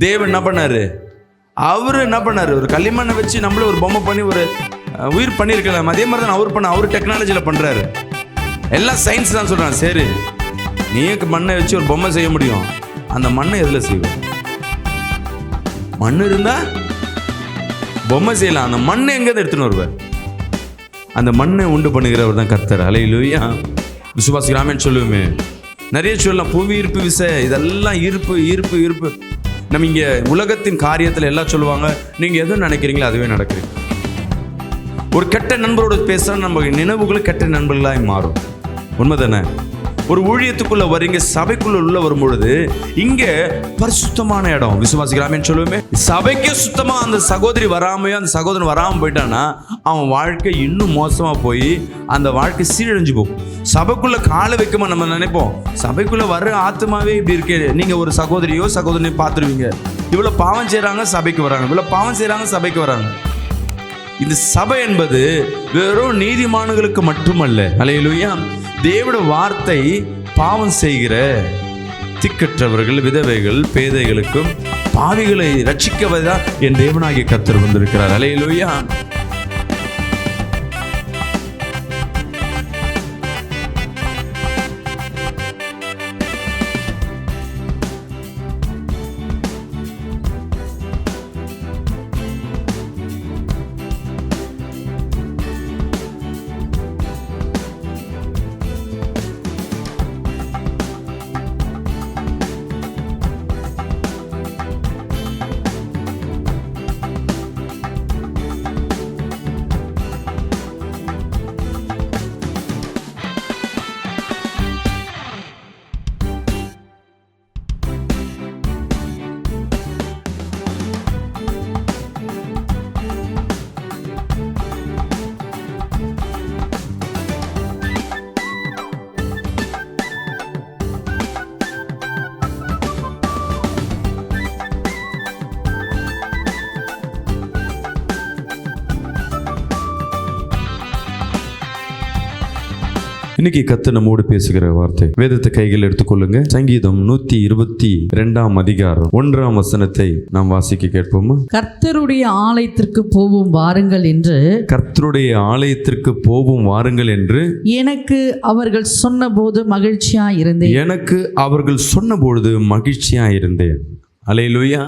தேவன் என்ன பண்ணாரு? அவரு என்ன பண்ணாரு? ஒரு களிமண்ணை வச்சு நம்மளே ஒரு பொம்மை பண்ணி ஒரு உயிர் பண்ணியிருக்கலாம். அதே மாதிரி தான் அவர் டெக்னாலஜியில் பண்றாரு. எல்லாம் சயின்ஸ் தான் சொல்றாங்க. சரி, நீ மண்ணை வச்சு ஒரு பொம்மை செய்ய முடியும், அந்த மண்ணை எதில் செய்வோம்? மண் இருந்தா பொம்மை செய்யலாம். அந்த மண்ணை எங்கேருந்து எடுத்துன்னு வருவார்? அந்த மண்ணை உண்டு பண்ணுகிறவர் தான் கர்த்தர். அல்லேலூயா. விசுவாசிக்கலாமேன்னு சொல்லுவோமே. நிறைய சொல்லலாம். புவி ஈர்ப்பு விசை, இதெல்லாம் ஈர்ப்பு. நம்ம இங்கே உலகத்தின் காரியத்தில் எல்லாம் சொல்லுவாங்க, நீங்கள் எதுவும் நினைக்கிறீங்களோ அதுவே நடக்குது. ஒரு கெட்ட நண்பரோடு பேசுனா நம்ம நினைவுகளும் கெட்ட நண்பர்களாக மாறும். உண்மைதானே? ஒரு ஊழியத்துக்குள்ள வரீங்க, சபைக்குள்ள உள்ள வரும்பொழுது இங்க பரிசுத்தமான இடம். விசுவாசிக்கலாமேன்னு சொல்லுவோமே. சபைக்கு சுத்தமா அந்த சகோதரி வராமையோ அந்த சகோதரன் வராம போயிட்டான்னா அவன் வாழ்க்கை இன்னும் மோசமா போய் அந்த வாழ்க்கை சீரழிஞ்சு போகும். சபைக்குள்ள காலை வைக்கமா நம்ம நினைப்போம், சபைக்குள்ள வர்ற ஆத்மாவே இப்படி இருக்கே. நீங்க ஒரு சகோதரியோ சகோதரனையோ பார்த்துருவீங்க, இவ்வளவு பாவம் செய்யறாங்க சபைக்கு வராங்க, இவ்வளவு பாவம் செய்யறாங்க சபைக்கு வராங்க. இந்த சபை என்பது வெறும் நீதிமான்களுக்கு மட்டுமல்ல. அல்லேலூயா. தேவனுடைய வார்த்தை பாவம் செய்கிற திக்கற்றவர்கள், விதவைகள், பேதைகளுக்கும் பாவிகளை ரட்சிக்கவதான் என் தேவனாகிய கர்த்தர் வந்திருக்கிறார். அல்லேலூயா. இன்னைக்கு கர்த்தர் நம்மோடு பேசுகிற வார்த்தை, வேதத்தை கையில் எடுத்துக்கொள்ளுங்க. சங்கீதம் 122 அதிகாரம் 1 வசனத்தை நாம் வாசிக்க கேட்போமா? கர்த்தருடைய ஆலயத்திற்கு போவும் வாருங்கள் என்று, கர்த்தருடைய ஆலயத்திற்கு போவும் வாருங்கள் என்று எனக்கு அவர்கள் சொன்னபோது மகிழ்ச்சியா இருந்தேன். எனக்கு அவர்கள் சொன்னபொழுது மகிழ்ச்சியா இருந்தேன். அல்லேலூயா.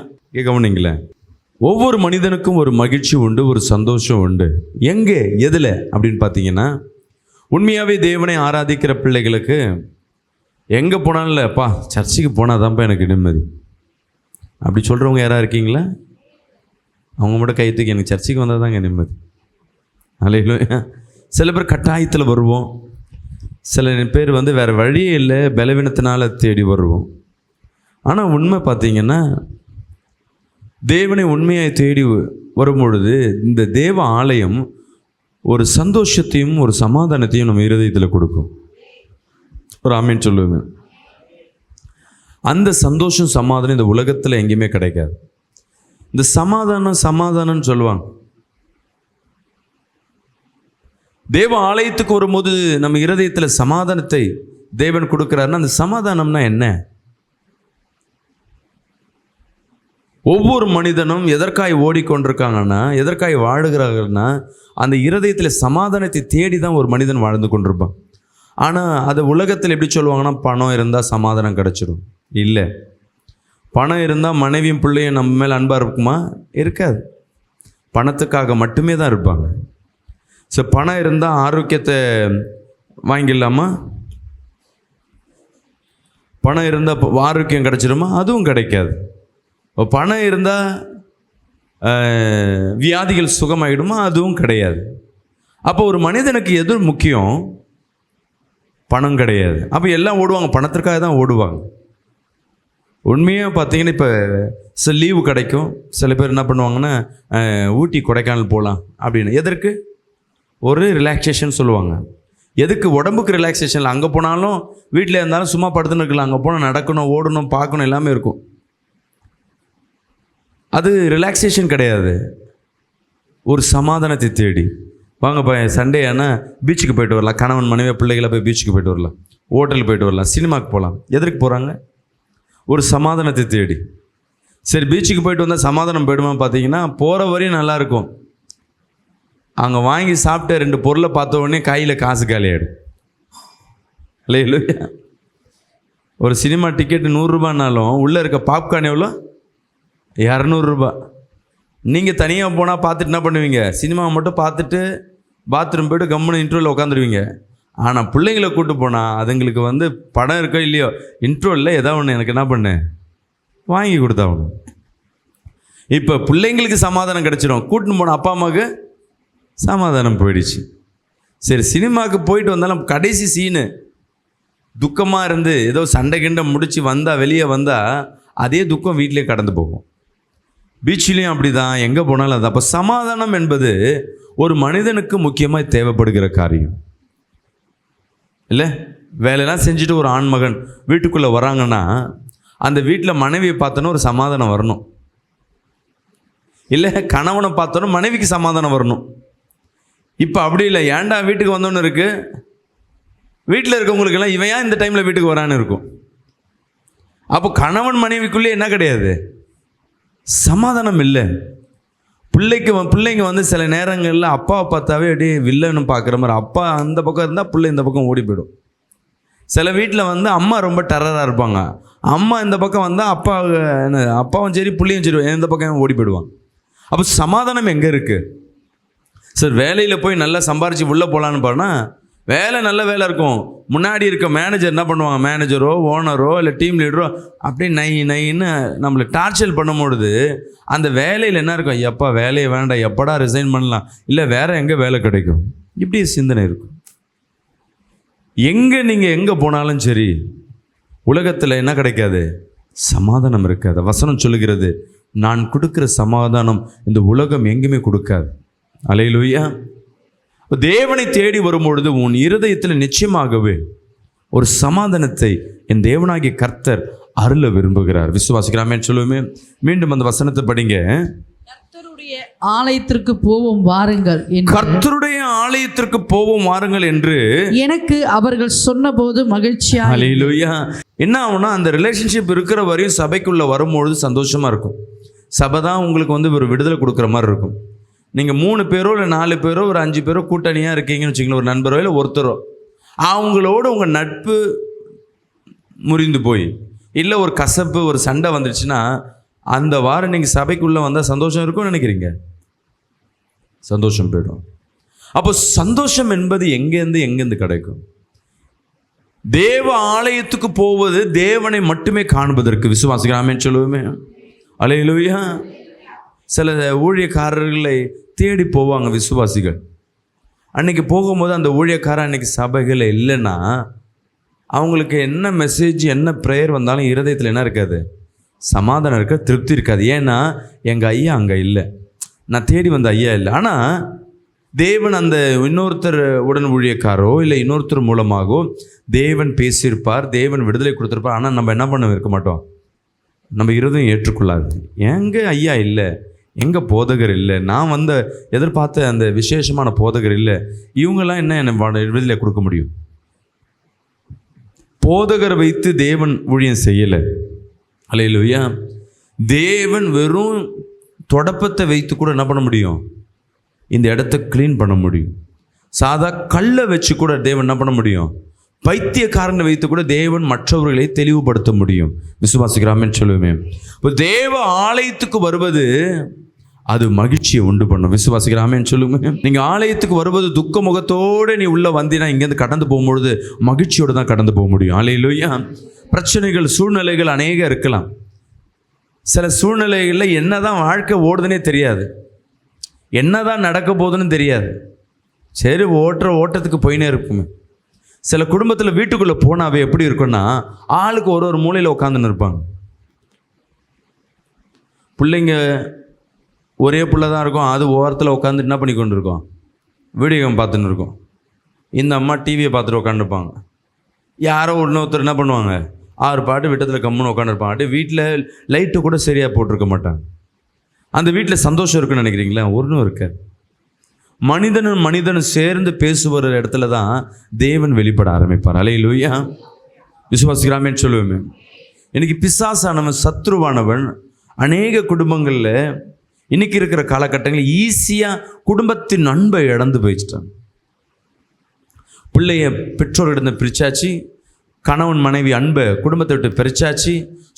கவனிங்களேன், ஒவ்வொரு மனிதனுக்கும் ஒரு மகிழ்ச்சி உண்டு, ஒரு சந்தோஷம் உண்டு. எங்கே எதுல அப்படின்னு பார்த்தீங்கன்னா, உண்மையாகவே தேவனை ஆராதிக்கிற பிள்ளைகளுக்கு எங்கே போனாலும் இல்லைப்பா சர்ச்சுக்கு போனால் தான்ப்பா எனக்கு நிம்மதி அப்படி சொல்கிறவங்க யாராக இருக்கீங்களா? அவங்க மட்டும் கை தூக்கி எனக்கு சர்ச்சுக்கு வந்தால் தாங்க நிம்மதி. அல்லேலூயா. சில பேர் கட்டாயத்தில் வருவோம், சில பேர் வேறு வழியே இல்லை, பலவீனத்தினால தேடி வருவோம். ஆனால் உண்மை பார்த்தீங்கன்னா, தேவனை உண்மையாக தேடி வரும்பொழுது இந்த தேவ ஆலயம் ஒரு சந்தோஷத்தையும் ஒரு சமாதானத்தையும் நம்ம இருதயத்தில் கொடுக்கும். ஒரு ஆமீன் சொல்லுவேன். அந்த சந்தோஷம் சமாதானம் இந்த உலகத்தில் எங்கேயுமே கிடைக்காது. இந்த சமாதானம்னு சொல்லுவாங்க. தேவ ஆலயத்துக்கு வரும்போது நம்ம இருதயத்தில் சமாதானத்தை தேவன் கொடுக்கிறாருன்னா அந்த சமாதானம்னா என்ன? ஒவ்வொரு மனிதனும் எதற்காய் ஓடிக்கொண்டிருக்காங்கன்னா, எதற்காய் வாழுகிறார்கள்னா, அந்த இருதயத்தில் சமாதானத்தை தேடி தான் ஒரு மனிதன் வாழ்ந்து கொண்டிருப்பான். ஆனால் அதை உலகத்தில் எப்படி சொல்லுவாங்கன்னா, பணம் இருந்தால் சமாதானம் கிடச்சிடும். இல்லை, பணம் இருந்தால் மனைவியும் பிள்ளையும் நம்ம மேலே அன்பாக இருக்குமா? இருக்காது. பணத்துக்காக மட்டுமே தான் இருப்பாங்க. ஸோ பணம் இருந்தால் ஆரோக்கியத்தை வாங்கிடலாமா? பணம் இருந்தால் ஆரோக்கியம் கிடச்சிடுமா? அதுவும் கிடைக்காது. பணம் இருந்தால் வியாதிகள் சுகமாயிடுமா? அதுவும் கிடையாது. அப்போ ஒரு மனிதனுக்கு எது முக்கியம்? பணம் கிடையாது. அப்போ எல்லாம் ஓடுவாங்க, பணத்திற்காக தான் ஓடுவாங்க. உண்மையாக பார்த்தீங்கன்னா, இப்போ சில லீவு கிடைக்கும், சில பேர் என்ன பண்ணுவாங்கன்னா ஊட்டி கொடைக்கானல் போகலாம் அப்படின்னு. எதற்கு? ஒரு ரிலாக்ஸேஷன் சொல்லுவாங்க. எதுக்கு? உடம்புக்கு ரிலாக்ஸேஷன். அங்கே போனாலும் வீட்டில் இருந்தாலும் சும்மா படுத்துன்னு இருக்கலாம், அங்கே போனால் நடக்கணும், ஓடணும், பார்க்கணும், எல்லாமே இருக்கும். அது ரிலாக்ஸேஷன் கிடையாது. ஒரு சமாதானத்தை தேடி வாங்கப்பா, சண்டே ஆனால் பீச்சுக்கு போய்ட்டு வரலாம், கணவன் மனைவி பிள்ளைகளை போய் பீச்சுக்கு போய்ட்டு வரலாம், ஹோட்டலுக்கு போய்ட்டு வரலாம், சினிமாவுக்கு போகலாம். எதற்கு போகிறாங்க? ஒரு சமாதானத்தை தேடி. சரி, பீச்சுக்கு போயிட்டு வந்தால் சமாதானம் போயிடுமா பார்த்தீங்கன்னா, போகிற வரையும் நல்லாயிருக்கும். அங்கே வாங்கி சாப்பிட்ட 2 பொருளை பார்த்த உடனே கையில் காசு காலியாகிடும். இல்லையா? ஒரு சினிமா டிக்கெட்டு 100 ரூபாய்னாலும் உள்ளே இருக்க பாப்கார்ன் எவ்வளோ? 200 ரூபாய். நீங்கள் தனியாக போனால் பார்த்துட்டு என்ன பண்ணுவீங்க? சினிமாவை மட்டும் பார்த்துட்டு பாத்ரூம் போய்ட்டு கம்முன்னு இன்ட்ரோவில் உட்காந்துருவீங்க. ஆனால் பிள்ளைங்களை கூப்பிட்டு போனால் அதுங்களுக்கு வந்து படம் இருக்கோ இல்லையோ, இன்ட்ரோவில் ஏதாவது ஒன்று எனக்கு என்ன பண்ணு வாங்கி கொடுத்தாகணும். இப்போ பிள்ளைங்களுக்கு சமாதானம் கிடச்சிடும், கூட்டின்னு போன அப்பா அம்மாவுக்கு சமாதானம் போயிடுச்சு. சரி, சினிமாவுக்கு போயிட்டு வந்தாலும் கடைசி சீனு துக்கமாக இருந்து ஏதோ சண்டை கிண்டை முடித்து வந்தால், வெளியே வந்தால் அதே துக்கம் வீட்டிலே கடந்து போகும். பீச்சிலையும் அப்படி தான், எங்கே போனாலும் அது. அப்போ சமாதானம் என்பது ஒரு மனிதனுக்கு முக்கியமாக தேவைப்படுகிற காரியம் இல்லை? வேலையெல்லாம் செஞ்சுட்டு ஒரு ஆண்மகன் வீட்டுக்குள்ளே வராங்கன்னா அந்த வீட்டில் மனைவியை பார்த்தோன்னா ஒரு சமாதானம் வரணும். இல்லை, கணவனை பார்த்தோன்னா மனைவிக்கு சமாதானம் வரணும். இப்போ அப்படி இல்லை, ஏன்டா வீட்டுக்கு வந்தோன்னு இருக்குது. வீட்டில் இருக்கவங்களுக்கெல்லாம் இவன் ஏன் இந்த டைமில் வீட்டுக்கு வரான்னு இருக்கும். அப்போ கணவன் மனைவிக்குள்ளே என்ன கிடையாது? சமாதானம் இல்லை. பிள்ளைங்க வந்து சில நேரங்களில் அப்பாவை பார்த்தாவே அப்படியே வில்லன்னு பார்க்குற மாதிரி, அப்பா அந்த பக்கம் இருந்தால் பிள்ளை இந்த பக்கம் ஓடி போயிடும். சில வீட்டில் வந்து அம்மா ரொம்ப டெரராக இருப்பாங்க, அம்மா இந்த பக்கம் வந்தால் அப்பாவும் சரி பிள்ளையும் சரி இந்த பக்கம் ஓடி போயிடுவாங்க. அப்போ சமாதானம் எங்கே இருக்குது? சார், வேலையில் போய் நல்லா சம்பாரித்து உள்ளே போகலான்னு போனால் வேலை நல்ல வேலை இருக்கும், முன்னாடி இருக்க மேனேஜர் என்ன பண்ணுவாங்க, மேனேஜரோ ஓனரோ இல்லை டீம் லீடரோ அப்படியே நைன்னு நம்மளை டார்ச்சர் பண்ணும்பொழுது அந்த வேலையில் என்ன இருக்கும்? எப்போ வேலையை வேண்டாம், எப்படா ரிசைன் பண்ணலாம், இல்லை வேறு எங்கே வேலை கிடைக்கும், இப்படி சிந்தனை இருக்கும். நீங்கள் எங்கே போனாலும் சரி உலகத்தில் என்ன கிடைக்காது? சமாதானம் இருக்காது. வசனம் சொல்லுகிறது, நான் கொடுக்குற சமாதானம் இந்த உலகம் எங்கேயுமே கொடுக்காது. அல்லேலூயா. தேவனை தேடி வரும்பொழுது உன் இருதயத்தில் நிச்சயமாகவே ஒரு சமாதானத்தை என் தேவனாகிய கர்த்தர் அருள விரும்புகிறார். விசுவாசிக்கிறாமே சொல்லுவோமே. மீண்டும் அந்த வசனத்தை படிங்க. கர்த்தருடைய ஆலயத்திற்கு போவோம் வாருங்கள், கர்த்தருடைய ஆலயத்திற்கு போவோம் வாருங்கள் என்று எனக்கு அவர்கள் சொன்னபோது மகிழ்ச்சியா. அல்லேலூயா. என்ன ஆகும்னா, அந்த ரிலேஷன்ஷிப் இருக்கிற வரையும் சபைக்குள்ளே வரும்பொழுது சந்தோஷமாக இருக்கும். சபை தான் உங்களுக்கு வந்து ஒரு விடுதலை கொடுக்குற மாதிரி இருக்கும். நீங்கள் 3 பேரோ இல்லை 4 பேரோ ஒரு 5 பேரோ கூட்டணியாக இருக்கீங்கன்னு வச்சுங்களேன், ஒரு நண்பரோ இல்லை ஒருத்தரோ, அவங்களோட உங்கள் நட்பு முறிந்து போய் இல்லை ஒரு கசப்பு ஒரு சண்டை வந்துடுச்சுன்னா அந்த வாரம் நீங்கள் சபைக்குள்ளே வந்தால் சந்தோஷம் இருக்கும்னு நினைக்கிறீங்க? சந்தோஷம் போயிடும். அப்போ சந்தோஷம் என்பது எங்கேருந்து கிடைக்கும்? தேவ ஆலயத்துக்கு போவது தேவனை மட்டுமே காண்பதற்கு. விசுவாசிக்கிறாமே சொல்லுவோமே. அல்லேலூயா. சில ஊழியக்காரர்களை தேடி போவாங்க விசுவாசிகள். அன்றைக்கி போகும்போது அந்த ஊழியக்காரன் அன்றைக்கி சபைகள் இல்லைன்னா அவங்களுக்கு என்ன மெசேஜ் என்ன ப்ரேயர் வந்தாலும் இருதயத்தில் என்ன இருக்காது? சமாதானம் இருக்க, திருப்தி இருக்காது. ஏன்னா எங்கள் ஐயா அங்கே இல்லை, நான் தேடி வந்த ஐயா இல்லை. ஆனால் தேவன் அந்த இன்னொருத்தர் உடன் ஊழியக்காரோ இல்லை இன்னொருத்தர் மூலமாகவோ தேவன் பேசியிருப்பார், தேவன் விடுதலை கொடுத்துருப்பார். ஆனால் நம்ம என்ன பண்ண இருக்க மாட்டோம், நம்ம இருதயம் ஏற்றுக்கொள்ளாது. எங்கே ஐயா இல்லை, எங்கே போதகர் இல்லை, நான் வந்த எதிர்பார்த்த அந்த விசேஷமான போதகர் இல்லை, இவங்கெல்லாம் என்ன விடுதலை கொடுக்க முடியும்? போதகரை வைத்து தேவன் ஊழியம் செய்யலை. அல்லேலூயா. தேவன் வெறும் தொடப்பத்தை வைத்து கூட என்ன பண்ண முடியும்? இந்த இடத்த க்ளீன் பண்ண முடியும். சாதா கல்லை வச்சு கூட தேவன் என்ன பண்ண முடியும்? பைத்தியக்காரனை வைத்து கூட தேவன் மற்றவர்களை தெளிவுபடுத்த முடியும். விசுவாசிக்கிறாமேன்னு சொல்லுவேன். இப்போ தேவ ஆலயத்துக்கு வருவது அது மகிழ்ச்சியை உண்டு பண்ணும். விசுவாசிக்கிறாமேன்னு சொல்லுங்க. நீங்கள் ஆலயத்துக்கு வருவது துக்க முகத்தோடு நீ உள்ளே வந்தீங்கன்னா இங்கேருந்து கடந்து போகும்பொழுது மகிழ்ச்சியோடு தான் கடந்து போக முடியும். அல்லேலூயா. பிரச்சனைகள் சூழ்நிலைகள் அநேக இருக்கலாம். சில சூழ்நிலைகளில் என்ன தான் வாழ்க்கை ஓடுதுன்னே தெரியாது, என்ன தான் நடக்க போகுதுன்னு தெரியாது. சரி, ஓட்டத்துக்கு போயினே இருக்குமே. சில குடும்பத்தில் வீட்டுக்குள்ளே போனாவே எப்படி இருக்குன்னா ஆளுக்கு ஒரு மூலையில் உட்காந்துன்னு இருப்பாங்க. பிள்ளைங்க ஒரே பிள்ளை தான் இருக்கும், அது ஓரத்தில் உட்காந்து என்ன பண்ணி கொண்டு இருக்கோம், வீடியோ கேம் பார்த்துன்னு இருக்கோம். இந்த அம்மா டிவியை பார்த்துட்டு உட்காந்துருப்பாங்க. யாரோ இன்னொருத்தர் என்ன பண்ணுவாங்க, 6 பாட்டு விட்டத்தில் கம்முன்னு உட்காந்துருப்பாங்க. வீட்டில் லைட்டு கூட சரியாக போட்டிருக்க மாட்டாங்க. அந்த வீட்டில் சந்தோஷம் இருக்குன்னு நினைக்கிறீங்களா? ஒன்றும் இருக்காது. மனிதனும் சேர்ந்து பேசுகிற இடத்துல தான் தேவன் வெளிப்பட ஆரம்பிப்பார். அல்லேலூயா. விசுவாசிக்கிறாமேன்னு சொல்லுவேன். இன்னைக்கு பிசாசானவன் சத்ருவானவன் அநேக குடும்பங்களில் இன்னைக்கு இருக்கிற காலகட்டங்களில் ஈஸியாக குடும்பத்தின் அன்பை இழந்து போயிட்டாங்க. பிள்ளைய பெற்றோரிடம் பிரிச்சாச்சு, கணவன் மனைவி அன்பை குடும்பத்தை விட்டு பிரிச்சாச்சு,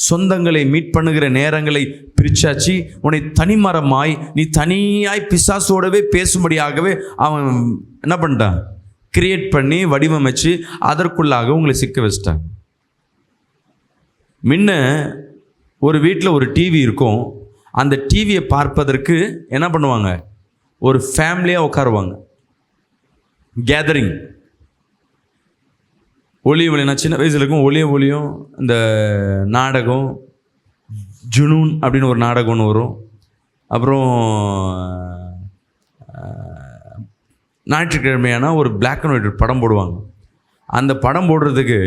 சொந்தங்களை மீட் பண்ணுகிற நேரங்களை பிரிச்சாச்சு. உன்னை தனிமரமாய் நீ தனியாய் பிசாசோடவே பேசும்படியாகவே அவன் என்ன பண்ணிட்டான், கிரியேட் பண்ணி வடிவமைச்சு அதற்குள்ளாக உங்களை சிக்க வச்சிட்டான். முன்ன ஒரு வீட்டில் ஒரு டிவி இருக்கும். அந்த டிவியை பார்ப்பதற்கு என்ன பண்ணுவாங்க, ஒரு ஃபேமிலியாக உட்காருவாங்க, கேதரிங். ஒளி நான் சின்ன வயசில் இருக்கும், ஒளியும் இந்த நாடகம் ஜுனூன் அப்படின்னு ஒரு நாடகம்னு வரும். அப்புறம் ஞாயிற்றுக்கிழமையான ஒரு பிளாக் அண்ட் ஒயிட் படம் போடுவாங்க. அந்த படம் போடுறதுக்கு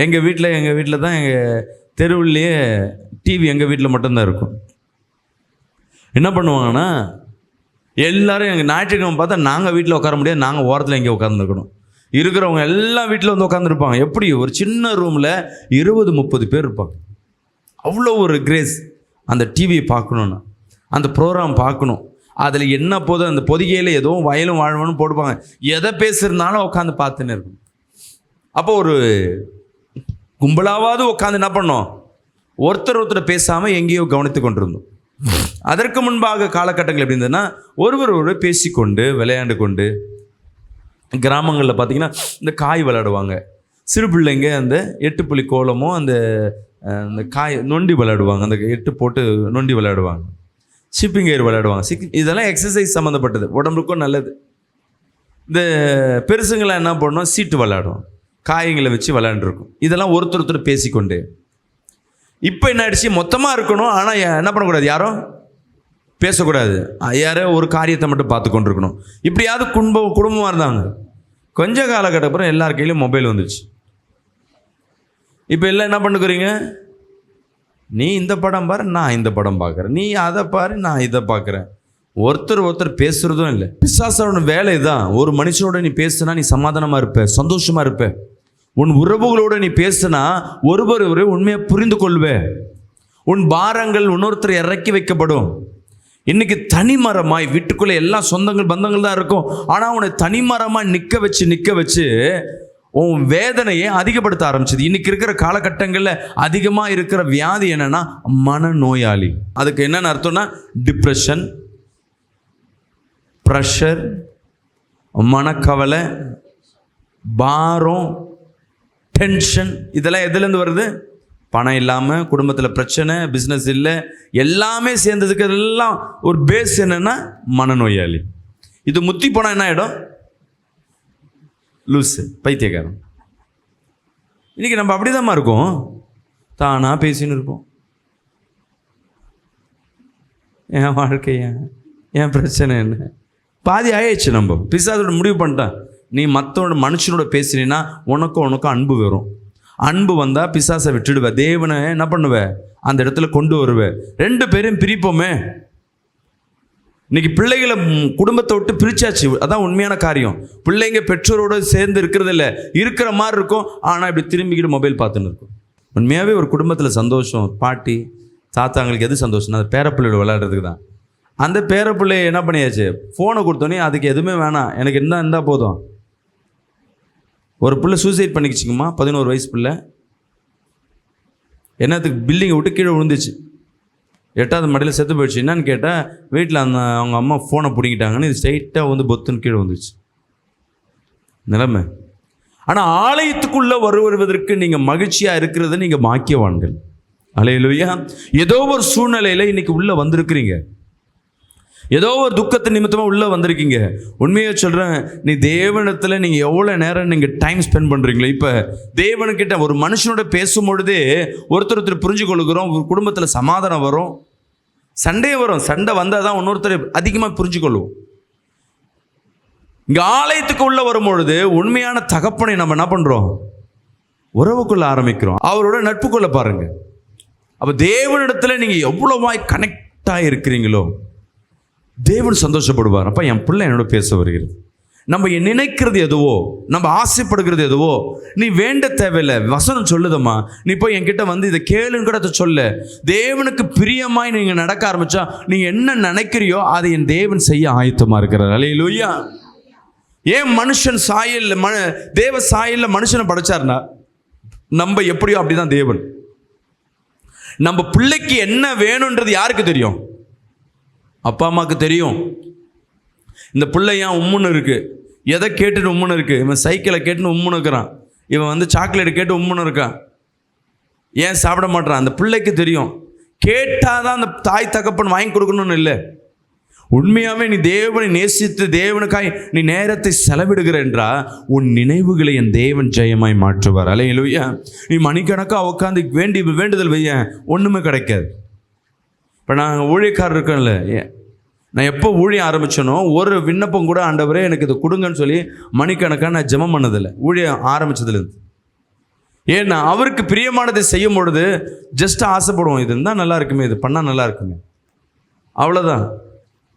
எங்கள் வீட்டில் தான் எங்கள் தெருவிலேயே டிவி எங்கள் வீட்டில் மட்டும்தான் இருக்கும். என்ன பண்ணுவாங்கன்னா, எல்லோரும் எங்கள் ஞாயிற்றுக்கிழமை பார்த்தா நாங்கள் வீட்டில் உட்கார முடியாது, நாங்கள் ஓரத்தில் எங்கே உட்காந்துருக்கணும். இருக்கிறவங்க எல்லாம் வீட்டில் வந்து உட்காந்துருப்பாங்க. எப்படி ஒரு சின்ன ரூமில் 20-30 பேர் இருப்பாங்க. அவ்வளோ ஒரு கிரேஸ் அந்த டிவியை பார்க்கணுன்னா, அந்த ப்ரோக்ராம் பார்க்கணும். அதில் என்ன போதும், அந்த பொதிகையில் ஏதோ வயலும் வாழணும்னு போடுப்பாங்க. எதை பேசுகிறதுனாலும் உட்காந்து பார்த்துன்னு இருக்கும். அப்போ ஒரு கும்பலாவது உட்காந்து என்ன பண்ணோம், ஒருத்தர் பேசாமல் எங்கேயோ கவனித்து கொண்டிருந்தோம். அதற்கு முன்பாக காலகட்டங்கள் எப்படி இருந்ததுன்னா, ஒருவர் பேசிக்கொண்டு விளையாண்டு கொண்டு, கிராமங்களில் பார்த்திங்கன்னா இந்த காய் விளையாடுவாங்க. சிறு பிள்ளைங்க அந்த 8 புள்ளி கோலமோ அந்த காய் நொண்டி விளையாடுவாங்க, அந்த 8 போட்டு நொண்டி விளையாடுவாங்க, ஷிப்பிங் ஏர் விளையாடுவாங்க. இதெல்லாம் எக்ஸசைஸ் சம்மந்தப்பட்டது, உடம்புக்கும் நல்லது. இந்த பெருசுங்களாம் என்ன பண்ணோம், சீட்டு விளையாடுவோம், காய்களை வச்சு விளையாண்டுருக்கும். இதெல்லாம் ஒருத்தர் பேசிக்கொண்டு. இப்போ என்ன ஆயிடுச்சு, மொத்தமாக இருக்கணும், ஆனால் என்ன பண்ணக்கூடாது, யாரும் பேசக்கூடாது, யாரோ ஒரு காரியத்தை மட்டும் பார்த்து கொண்டு இருக்கணும். இப்படியாவது குடும்பமாக இருந்தாங்க. கொஞ்ச காலகட்டம் அப்புறம் எல்லார் கையிலையும் மொபைல் வந்துடுச்சு. இப்போ எல்லாம் என்ன பண்ணுக்கிறீங்க, நீ இந்த படம் பாரு, நான் இந்த படம் பார்க்குறேன், நீ அதை பாரு, நான் இதை பார்க்குறேன். ஒருத்தர் பேசுகிறதும் இல்லை. பிசாசோட வேலை தான். ஒரு மனுஷனோட நீ பேசுனா நீ சமாதானமாக இருப்ப, சந்தோஷமாக இருப்ப. உன் உறவுகளோடு நீ பேசுனா ஒருவர் உண்மையை புரிந்து கொள்வே. உன் பாரங்கள் இன்னொருத்தர் இறக்கி வைக்கப்படும். இன்னைக்கு தனிமரமாய் வீட்டுக்குள்ளே எல்லா சொந்தங்கள் பந்தங்கள் தான் இருக்கும். ஆனால் உன்னை தனிமரமாக நிற்க வச்சு உன் வேதனையை அதிகப்படுத்த ஆரம்பிச்சது. இன்னைக்கு இருக்கிற காலகட்டங்களில் அதிகமாக இருக்கிற வியாதி என்னன்னா மனநோயாளி. அதுக்கு என்னென்ன அர்த்தம்னா டிப்ரெஷன், ப்ரெஷர், மனக்கவலை, பாரம், டென்ஷன். இதெல்லாம் எதுலேருந்து வருது? பணம் இல்லாமல், குடும்பத்தில் பிரச்சனை, பிஸ்னஸ் இல்லை, எல்லாமே சேர்ந்ததுக்கு எல்லாம் ஒரு பேஸ் என்னென்னா மனநோயாளி. இது முத்தி போனால் என்ன ஆகிடும்? லூஸு, பைத்தியக்காரன். இன்றைக்கி நம்ம அப்படிதாம்மா இருக்கோம், தானாக பேசின்னு இருப்போம். என் வாழ்க்கையா, என் பிரச்சனை என்ன, பாதி ஆயிடுச்சு. நம்ம பிசாசோட முடிவு பண்ணிட்டான், நீ மற்றோட மனுஷனோட பேசுனீன்னா உனக்கும் அன்பு வரும். அன்பு வந்தால் பிசாசை விட்டுடுவேன், தேவனை என்ன பண்ணுவேன், அந்த இடத்துல கொண்டு வருவேன். 2 பேரையும் பிரிப்போமே. இன்னைக்கு பிள்ளைகளை குடும்பத்தை விட்டு பிரிச்சாச்சு. அதான் உண்மையான காரியம். பிள்ளைங்க பெற்றோரோடு சேர்ந்து இருக்கிறது இல்லை, இருக்கிற மாதிரி இருக்கும், ஆனால் இப்படி திரும்பிக்கிட்டு மொபைல் பார்த்துன்னு இருக்கும். உண்மையாகவே ஒரு குடும்பத்தில் சந்தோஷம், பாட்டி தாத்தாங்களுக்கு எது சந்தோஷம்னா அந்த பேரப்பிள்ளையோட விளையாடுறதுக்கு தான். அந்த பேரப்பிள்ளையை என்ன பண்ணியாச்சு, ஃபோனை கொடுத்தோன்னே அதுக்கு எதுவுமே வேணாம், எனக்கு இருந்தால் போதும். ஒரு பிள்ளை சூசைட் பண்ணிக்கிச்சிங்கம்மா, 11 வயசு பிள்ளை. என்னத்துக்கு, பில்டிங்கை விட்டு கீழே விழுந்துச்சு, 8வது மாடியில் செத்து போயிடுச்சு. என்னன்னு கேட்டால் வீட்டில் அவங்க அம்மா ஃபோனை பிடிங்கிட்டாங்கன்னு இது ஸ்ட்ரைட்டாக வந்து பொத்துன்னு கீழே வந்துச்சு நிலைமை. ஆனால் ஆலயத்துக்குள்ளே வருவதற்கு நீங்கள் மகிழ்ச்சியாக இருக்கிறது நீங்கள் பாக்கியவான்கள். அல்லேலூயா. ஏதோ ஒரு சூழ்நிலையில் இன்னைக்கு உள்ளே வந்திருக்கிறீங்க, ஏதோ ஒரு துக்கத்து நிமித்தமாக உள்ளே வந்திருக்கீங்க. உண்மையாக சொல்கிறேன், நீ தேவனிடத்தில் நீங்கள் எவ்வளோ நேரம் நீங்கள் டைம் ஸ்பெண்ட் பண்ணுறீங்களோ. இப்போ தேவனுக்கிட்ட ஒரு மனுஷனோட பேசும்பொழுதே ஒருத்தர் புரிஞ்சு கொள்கிறோம், ஒரு குடும்பத்தில் சமாதானம் வரும், சண்டே வரும். சண்டை வந்தால் தான் இன்னொருத்தர் அதிகமாக புரிஞ்சு கொள்வோம். இங்கே ஆலயத்துக்கு உள்ளே வரும்பொழுது உண்மையான தகப்பனை நம்ம என்ன பண்ணுறோம், உறவுக்குள்ள ஆரம்பிக்கிறோம், அவரோட நட்புக்குள்ள பாருங்க. அப்போ தேவனிடத்தில் நீங்கள் எவ்வளோவாய் கனெக்டாக இருக்கிறீங்களோ தேவன் சந்தோஷப்படுவார். அப்போ என் பிள்ளை என்னோட பேச வருகிறது. நம்ம நினைக்கிறது எதுவோ, நம்ம ஆசைப்படுகிறது எதுவோ, நீ வேண்ட தேவையில்லை. வசனம் சொல்லுதம்மா, நீ போய் என்கிட்ட வந்து இதை கேளுன்னு கூட அதை சொல்ல. தேவனுக்கு பிரியமாய் நீங்கள் நடக்க ஆரம்பிச்சா நீங்கள் என்ன நினைக்கிறியோ அதை என் தேவன் செய்ய ஆயத்தமாக இருக்கிறார். அல்லேலூயா. ஏன் மனுஷன் சாயல் தேவ சாயலில் மனுஷனை படைச்சார்னா, நம்ம எப்படியோ அப்படிதான் தேவன். நம்ம பிள்ளைக்கு என்ன வேணுன்றது யாருக்கு தெரியும்? அப்பா அம்மாவுக்கு தெரியும். இந்த பிள்ளை ஏன் உம்முன்னு இருக்கு, எதை கேட்டுட்டு உம்முன்னு இருக்கு, இவன் சைக்கிளை கேட்டுன்னு உம்முன்னு இருக்கிறான், இவன் வந்து சாக்லேட் கேட்டு உம்முன்னு இருக்கான், ஏன் சாப்பிட மாட்டான், அந்த பிள்ளைக்கு தெரியும். கேட்டாதான் அந்த தாய் தகப்பன் வாங்கி கொடுக்கணும்னு இல்லை. உண்மையாகவே நீ தேவனை நேசித்து தேவனுக்காய் நீ நேரத்தை செலவிடுகிற என்றா உன் நினைவுகளை என் தேவன் ஜெயமாய் மாற்றுவார். அல்லேலூயா. நீ மணிக்கணக்காக உட்காந்து வேண்டுதல் வைய, ஒன்றுமே கிடைக்காது. இப்போ நான் ஊழியக்காரர் இருக்கேன்ல, நான் எப்போ ஊழியம் ஆரம்பித்தனோ ஒரு விண்ணப்பம் கூட ஆண்டவரே எனக்கு இது கொடுங்கன்னு சொல்லி மணிக்கணக்காக நான் ஜெபம் பண்ணதில்லை ஊழியம் ஆரம்பித்ததுலேருந்து. ஏன்னா அவருக்கு பிரியமானதை செய்யும் பொழுது ஜஸ்ட் ஆசைப்படுவோம், இது இருந்தால் நல்லா இருக்குமே, இது பண்ணால் நல்லா இருக்குமே, அவ்வளோதான்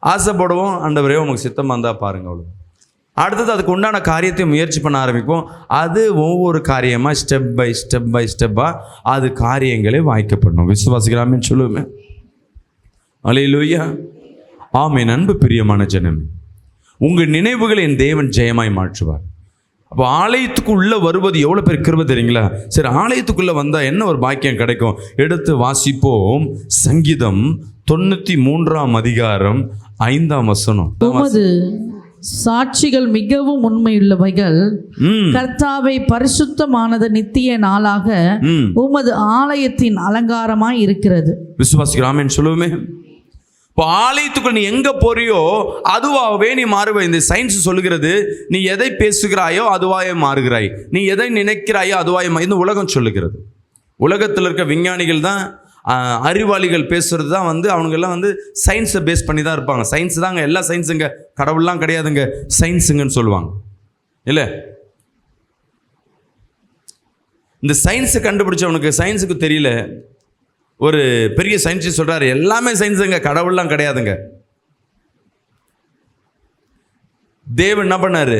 ஆசைப்படுவோம். ஆண்டவரே உனக்கு சித்தமாக இருந்தால் பாருங்கள், அவ்வளோ. அடுத்தது அதுக்கு உண்டான காரியத்தை முயற்சி பண்ண ஆரம்பிப்போம். அது ஒவ்வொரு காரியமாக ஸ்டெப் பை ஸ்டெப்பாக அது காரியங்களே வாய்க்கப்படணும். விசுவாசிக்கிறாமேன்னு சொல்லுவேன். அல்லேலூயா. ஆமென். அன்பு பிரியமான ஜனமே, உங்கள் நினைவுகளை என் தேவன் ஜெயமாய் மாற்றுவார். அப்போ ஆலயத்துக்குள்ளே வருவது எவ்வளோ பேர் கிருபை தெரியுங்களா? சரி, ஆலயத்துக்குள்ளே வந்தால் என்ன ஒரு பாக்கியம் கிடைக்கும்? எடுத்து வாசிப்போம். சங்கீதம் 93ஆம் அதிகாரம் 5ஆம் வசனம். உமது சாட்சிகள் மிகவும் உண்மையுள்ளவைகள், கர்த்தாவை பரிசுத்தமானது நித்திய நாளாக உமது ஆலயத்தின் அலங்காரமாய் இருக்கிறது. விசுவாசிக்கிறாமேன்னு சொல்லுவோமே. இப்போ ஆலயத்துக்குள் நீ எங்கே போறியோ அதுவாகவே நீ மாறுவாய். இந்த சயின்ஸ் சொல்லுகிறது, நீ எதை பேசுகிறாயோ அதுவாக மாறுகிறாய், நீ எதை நினைக்கிறாயோ அதுவாக இந்த உலகம் சொல்லுகிறது. உலகத்தில் இருக்க விஞ்ஞானிகள் தான், அறிவாளிகள் பேசுகிறது தான் வந்து அவனுங்கெல்லாம் வந்து சயின்ஸை பேஸ் பண்ணி தான் இருப்பாங்க. சயின்ஸ் தாங்க எல்லா சயின்ஸுங்க, கடவுள்லாம் கிடையாதுங்க, சயின்ஸுங்கன்னு சொல்லுவாங்க. இல்லை, இந்த சயின்ஸை கண்டுபிடிச்சவனுக்கு சயின்ஸுக்கு தெரியல. ஒரு பெரிய சயின்டிஸ்ட் சொல்கிறாரு, எல்லாமே சயின்ஸுங்க, கடவுள்லாம் கிடையாதுங்க. தேவன் என்ன பண்ணார்?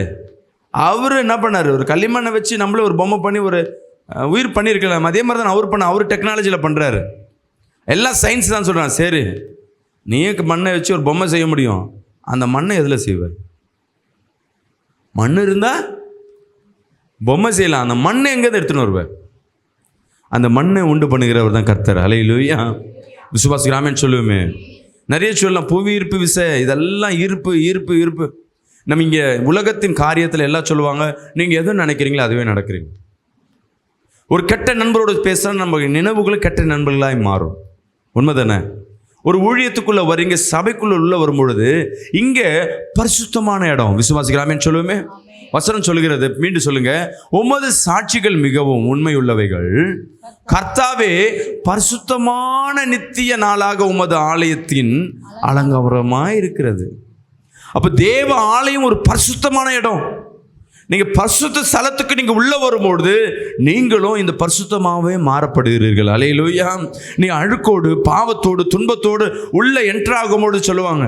அவர் என்ன பண்ணார்? ஒரு களிமண்ணை வச்சு நம்மளே ஒரு பொம்மை பண்ணி ஒரு உயிர் பண்ணியிருக்கலாம். அதே மாதிரி தான் அவர் டெக்னாலஜியில் பண்ணுறாரு. எல்லாம் சயின்ஸ் தான் சொல்கிறான். சரி, நீ மண்ணை வச்சு ஒரு பொம்மை செய்ய முடியும், அந்த மண்ணை எதில் செய்வார்? மண் இருந்தால் பொம்மை செய்யலாம், அந்த மண்ணை எங்கேருந்து எடுத்துன்னு வருவார்? அந்த மண்ணை உண்டு பண்ணுகிறவர் தான் கர்த்தர். அல்லேலூயா. விசுவாசிக்கிறாமேன்னு சொல்லுவோமே. நிறைய சொல்லலாம், புவி ஈர்ப்பு விசை, இதெல்லாம் ஈர்ப்பு. நம்ம இங்கே உலகத்தின் காரியத்தில் எல்லாம் சொல்லுவாங்க, நீங்கள் எதுவும் நினைக்கிறீங்களோ அதுவே நடக்கிறீங்க. ஒரு கெட்ட நண்பரோடு பேசுனா நம்ம நினைவுகளும் கெட்ட நண்பர்களாய் மாறும். உண்மை தானே? ஒரு ஊழியத்துக்குள்ளே வரீங்க, சபைக்குள்ளே உள்ள வரும்பொழுது இங்கே பரிசுத்தமான இடம். விசுவாசிக்கிறாமேன்னு சொல்லுவோமே. வசனம் சொல்லுகிறது, மீண்டும் சொல்லுங்க. உமது சாட்சிகள் மிகவும் உண்மை உள்ளவைகள், கர்த்தாவே பரிசுத்தமான நித்திய நாளாக உமது ஆலயத்தின் அலங்காரமாய் இருக்கிறது. அப்போ தேவ ஆலயம் ஒரு பரிசுத்தமான இடம். நீங்கள் பரிசுத்த ஸ்தலத்துக்கு நீங்கள் உள்ளே வரும்பொழுது நீங்களும் இந்த பரிசுத்தமாகவே மாறப்படுகிறீர்கள். அல்லேலூயா. நீ அழுக்கோடு பாவத்தோடு துன்பத்தோடு உள்ள என்ட்ராகும்போது சொல்லுவாங்க,